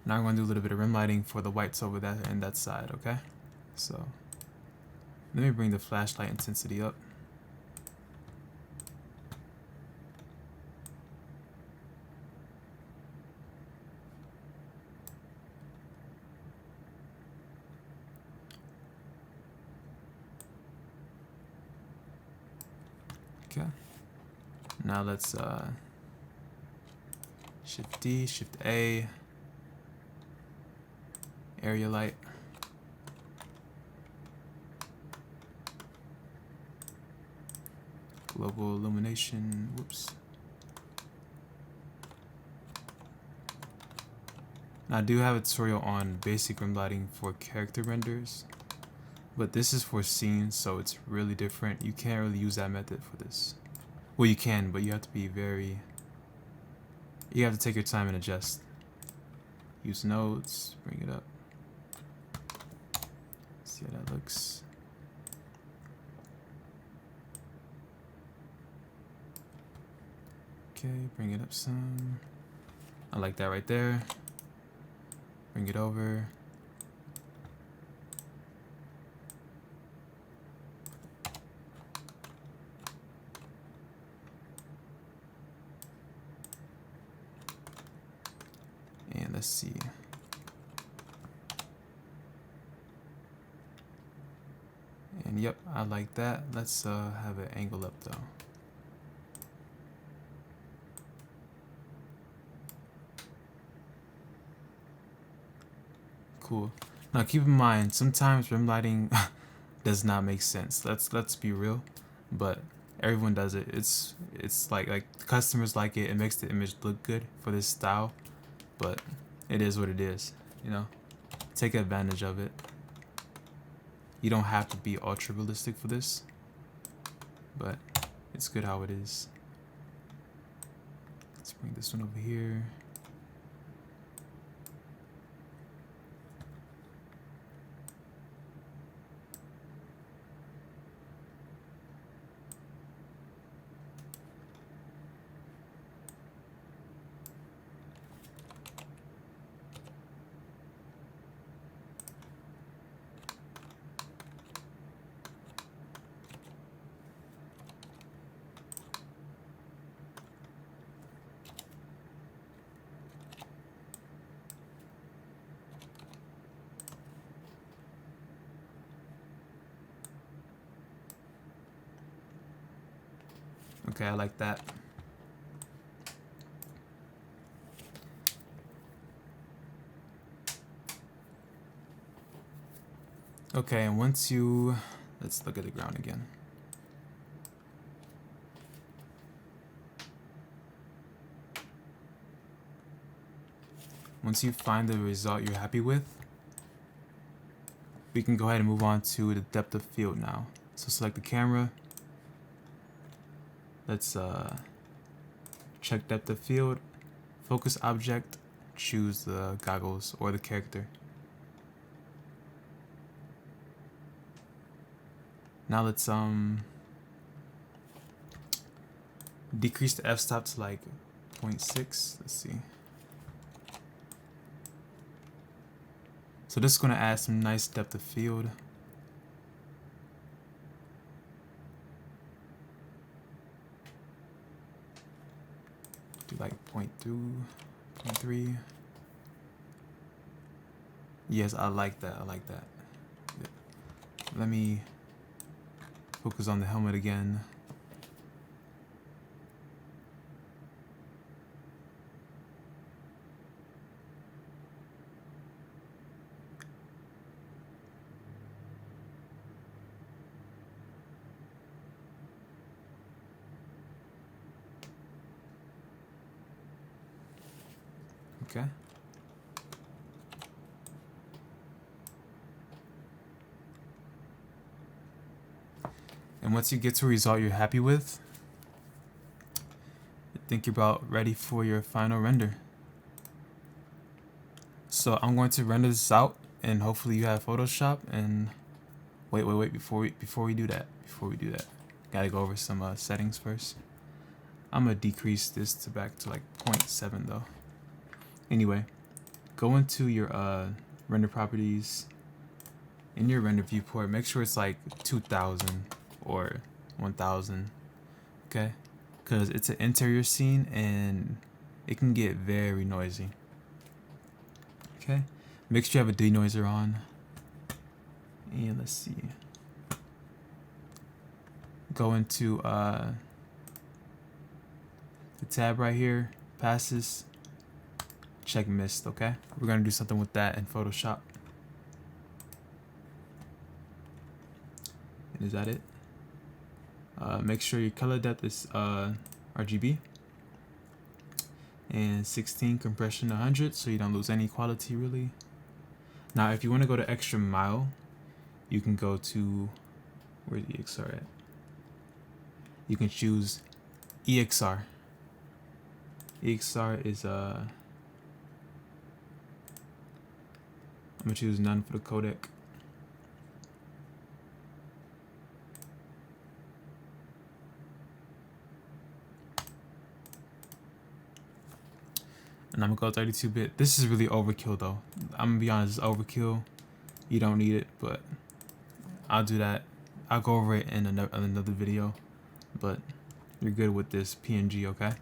Now I'm going to do a little bit of rim lighting for the whites over that and that side, okay? So let me bring the flashlight intensity up. Okay. Now let's Shift D, Shift A, area light. Global illumination, whoops. Now I do have a tutorial on basic rim lighting for character renders, but this is for scenes, so it's really different. You can't really use that method for this. Well, you can, but you have to be you have to take your time and adjust. Use nodes, bring it up. See how that looks. Okay, bring it up some. I like that right there. Bring it over. And let's see. And yep, I like that. Let's have it angle up though. Cool. Now keep in mind, sometimes rim lighting does not make sense. Let's be real, but everyone does it. It's like customers like it. It makes the image look good for this style, but it is what it is. You know, take advantage of it. You don't have to be ultra realistic for this, but it's good how it is. Let's bring this one over here. Okay, I like that. Okay, and once you, let's look at the ground again. Once you find the result you're happy with, we can go ahead and move on to the depth of field now. So select the camera. Let's check depth of field, focus object, choose the goggles or the character. Now let's decrease the f-stop to like 0.6. Let's see. So this is going to add some nice depth of field. Do like 0.2, 0.3. Yes, I like that. I like that. Yeah. Let me focus on the helmet again. Okay. And once you get to a result you're happy with, I think you're about ready for your final render. So I'm going to render this out, and hopefully you have Photoshop. And wait, before we do that, gotta go over some settings first. I'm gonna decrease this to back to like 0.7 though. Anyway, go into your render properties. In your render viewport, make sure it's like 2000 or 1000, okay? Because it's an interior scene and it can get very noisy. Okay, make sure you have a denoiser on. And let's see. Go into tab right here, passes, check mist, okay? We're gonna do something with that in Photoshop. And is that it? Make sure your color depth is RGB. And 16 compression 100, so you don't lose any quality really. Now if you want to go the extra mile, you can go to, where's the EXR at? You can choose EXR. EXR is I'm gonna choose none for the codec. And I'm gonna go 32-bit. This is really overkill though. I'm gonna be honest, it's overkill. You don't need it, but I'll do that. I'll go over it in another video, but you're good with this PNG, okay?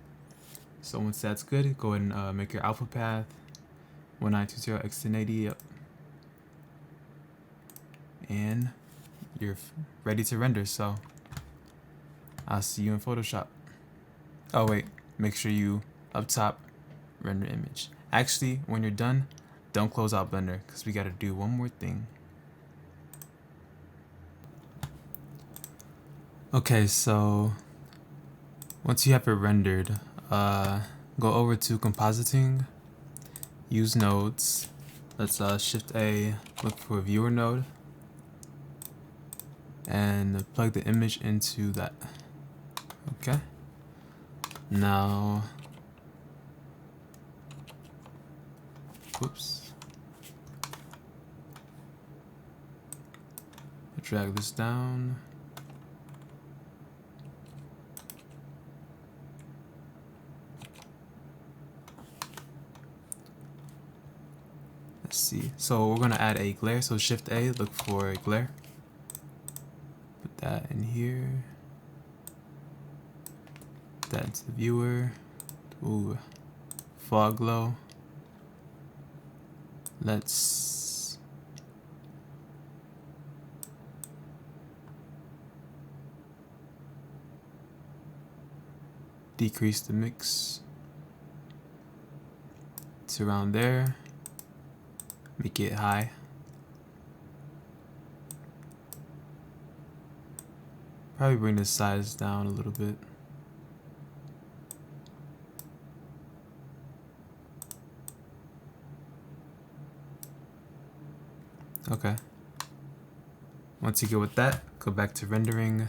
So once that's good, go ahead and make your alpha path 1920x1080, yep. And you're ready to render, so I'll see you in Photoshop. Oh wait, make sure you up top render image. Actually, when you're done, don't close out Blender because we got to do one more thing. Okay, so once you have it rendered, go over to compositing, use nodes. Let's shift A, look for a viewer node, and plug the image into that. Okay. Now, whoops. Drag this down. Let's see. So we're gonna add a glare. So Shift A, look for a glare. Put that in here. Put that into the viewer. Ooh, fog glow. Let's decrease the mix to around there. Make it high. Probably bring the size down a little bit. Okay. Once you get with that, go back to rendering.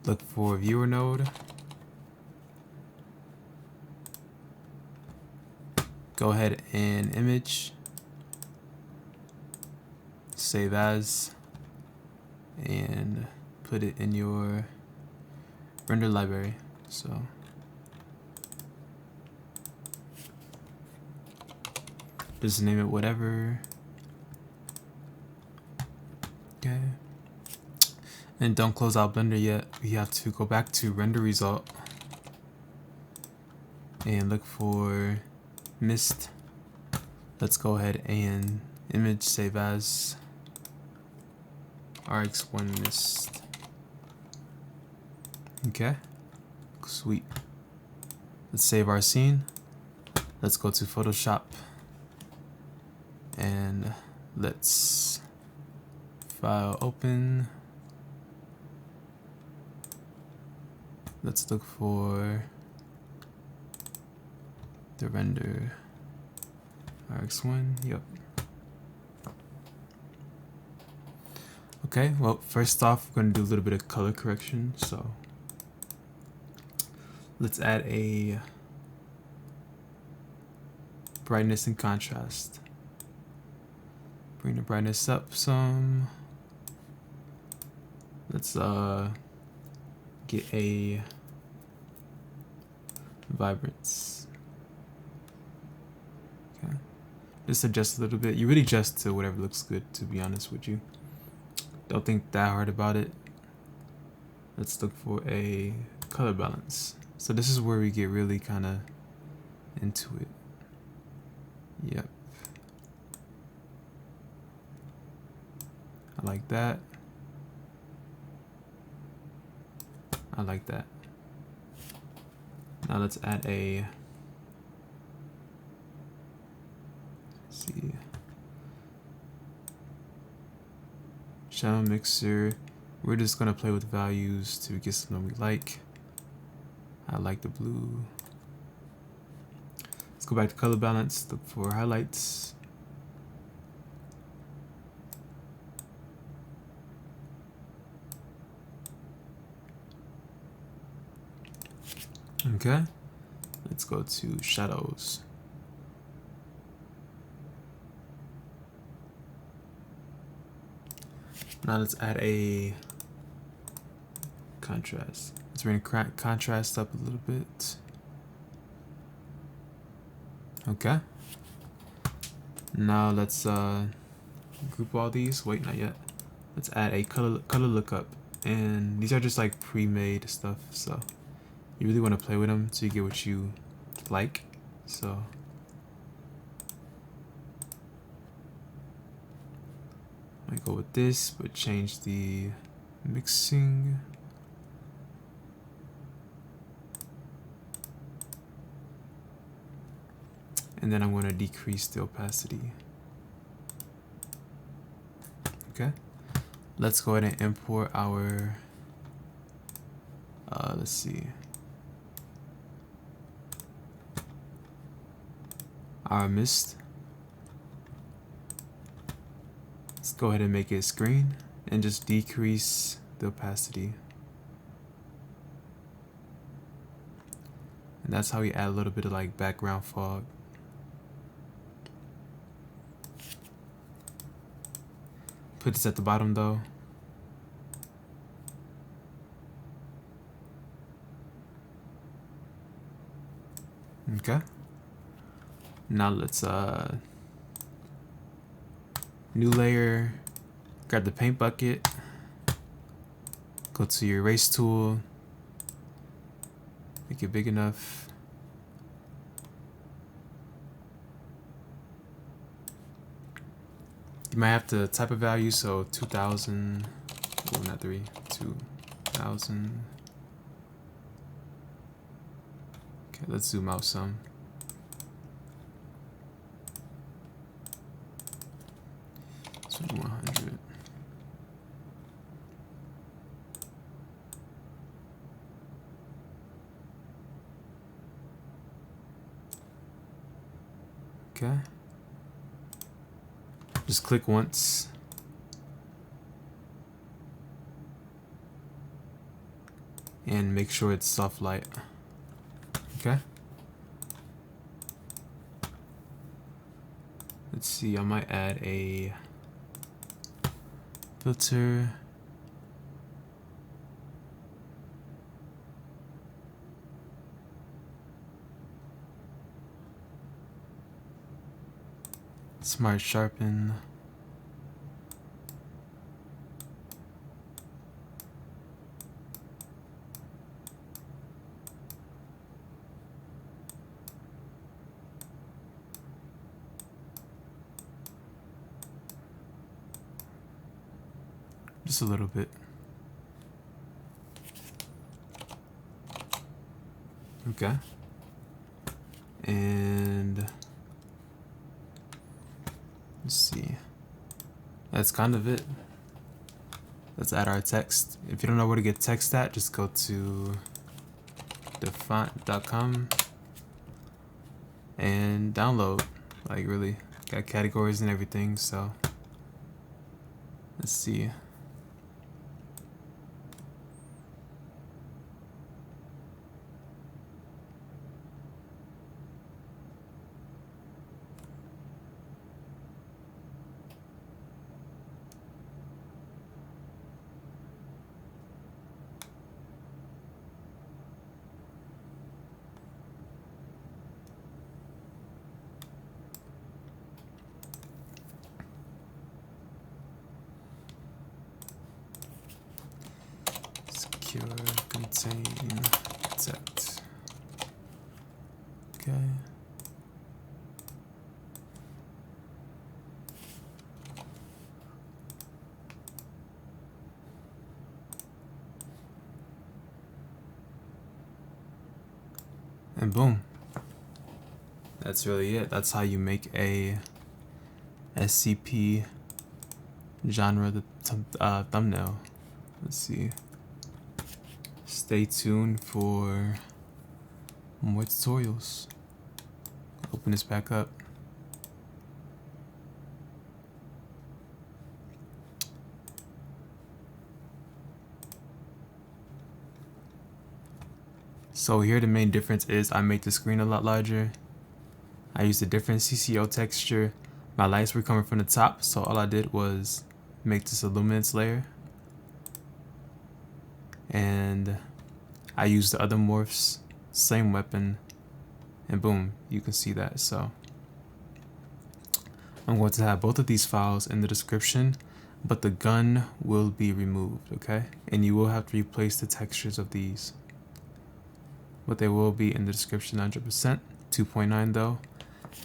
Look for viewer node. Go ahead and image. Save as. And put it in your render library. So just name it whatever. Okay. And don't close out Blender yet. We have to go back to render result and look for mist. Let's go ahead and image save as RX1 mist. Okay, sweet. Let's save our scene. Let's go to Photoshop and let's file open. Let's look for the render RX1. Yep. Okay, well, first off, we're going to do a little bit of color correction. So let's add a brightness and contrast. Bring the brightness up some. Let's get a vibrance. Okay. Just adjust a little bit. You really adjust to whatever looks good, to be honest with you. Don't think that hard about it. Let's look for a color balance. So this is where we get really kind of into it. Yep. I like that. I like that. Now let's add a, let's see, shadow mixer. We're just gonna play with values to get something we like. I like the blue. Let's go back to color balance, look for highlights. Okay, let's go to shadows. Now let's add a contrast. Let's bring the contrast up a little bit. Okay. Now let's group all these. Wait, not yet. Let's add a color lookup, and these are just like pre-made stuff. So you really want to play with them so you get what you like. So I might go with this, but change the mixing. And then I'm going to decrease the opacity. Okay. Let's go ahead and import our, let's see, our mist. Let's go ahead and make it screen and just decrease the opacity. And that's how we add a little bit of like background fog. Put this at the bottom though. Okay. Now let's new layer, grab the paint bucket, go to your erase tool, make it big enough. You might have to type a value, so 2000, oh, not 2000. Okay, let's zoom out some. So 100. Okay. Just click once. And make sure it's soft light. Okay. Let's see, I might add a filter. Smart sharpen. Just a little bit. Okay. And let's see. That's kind of it. Let's add our text. If you don't know where to get text at, just go to defont.com and download. Like, really, got categories and everything. So let's see. Contain text. Okay. And boom. That's really it. That's how you make a SCP genre thumbnail. Let's see. Stay tuned for more tutorials. Open this back up. So here the main difference is I make the screen a lot larger. I used a different CCO texture. My lights were coming from the top, so all I did was make this a luminance layer. And I used the other morphs, same weapon, and boom, you can see that. So I'm going to have both of these files in the description, but the gun will be removed, okay? And you will have to replace the textures of these. But they will be in the description 100%, 2.9 though.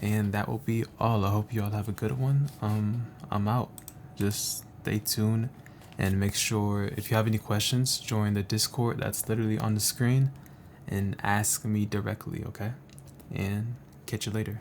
And that will be all. I hope you all have a good one. I'm out. Just stay tuned and make sure if you have any questions, join the Discord that's literally on the screen and ask me directly, okay? And catch you later.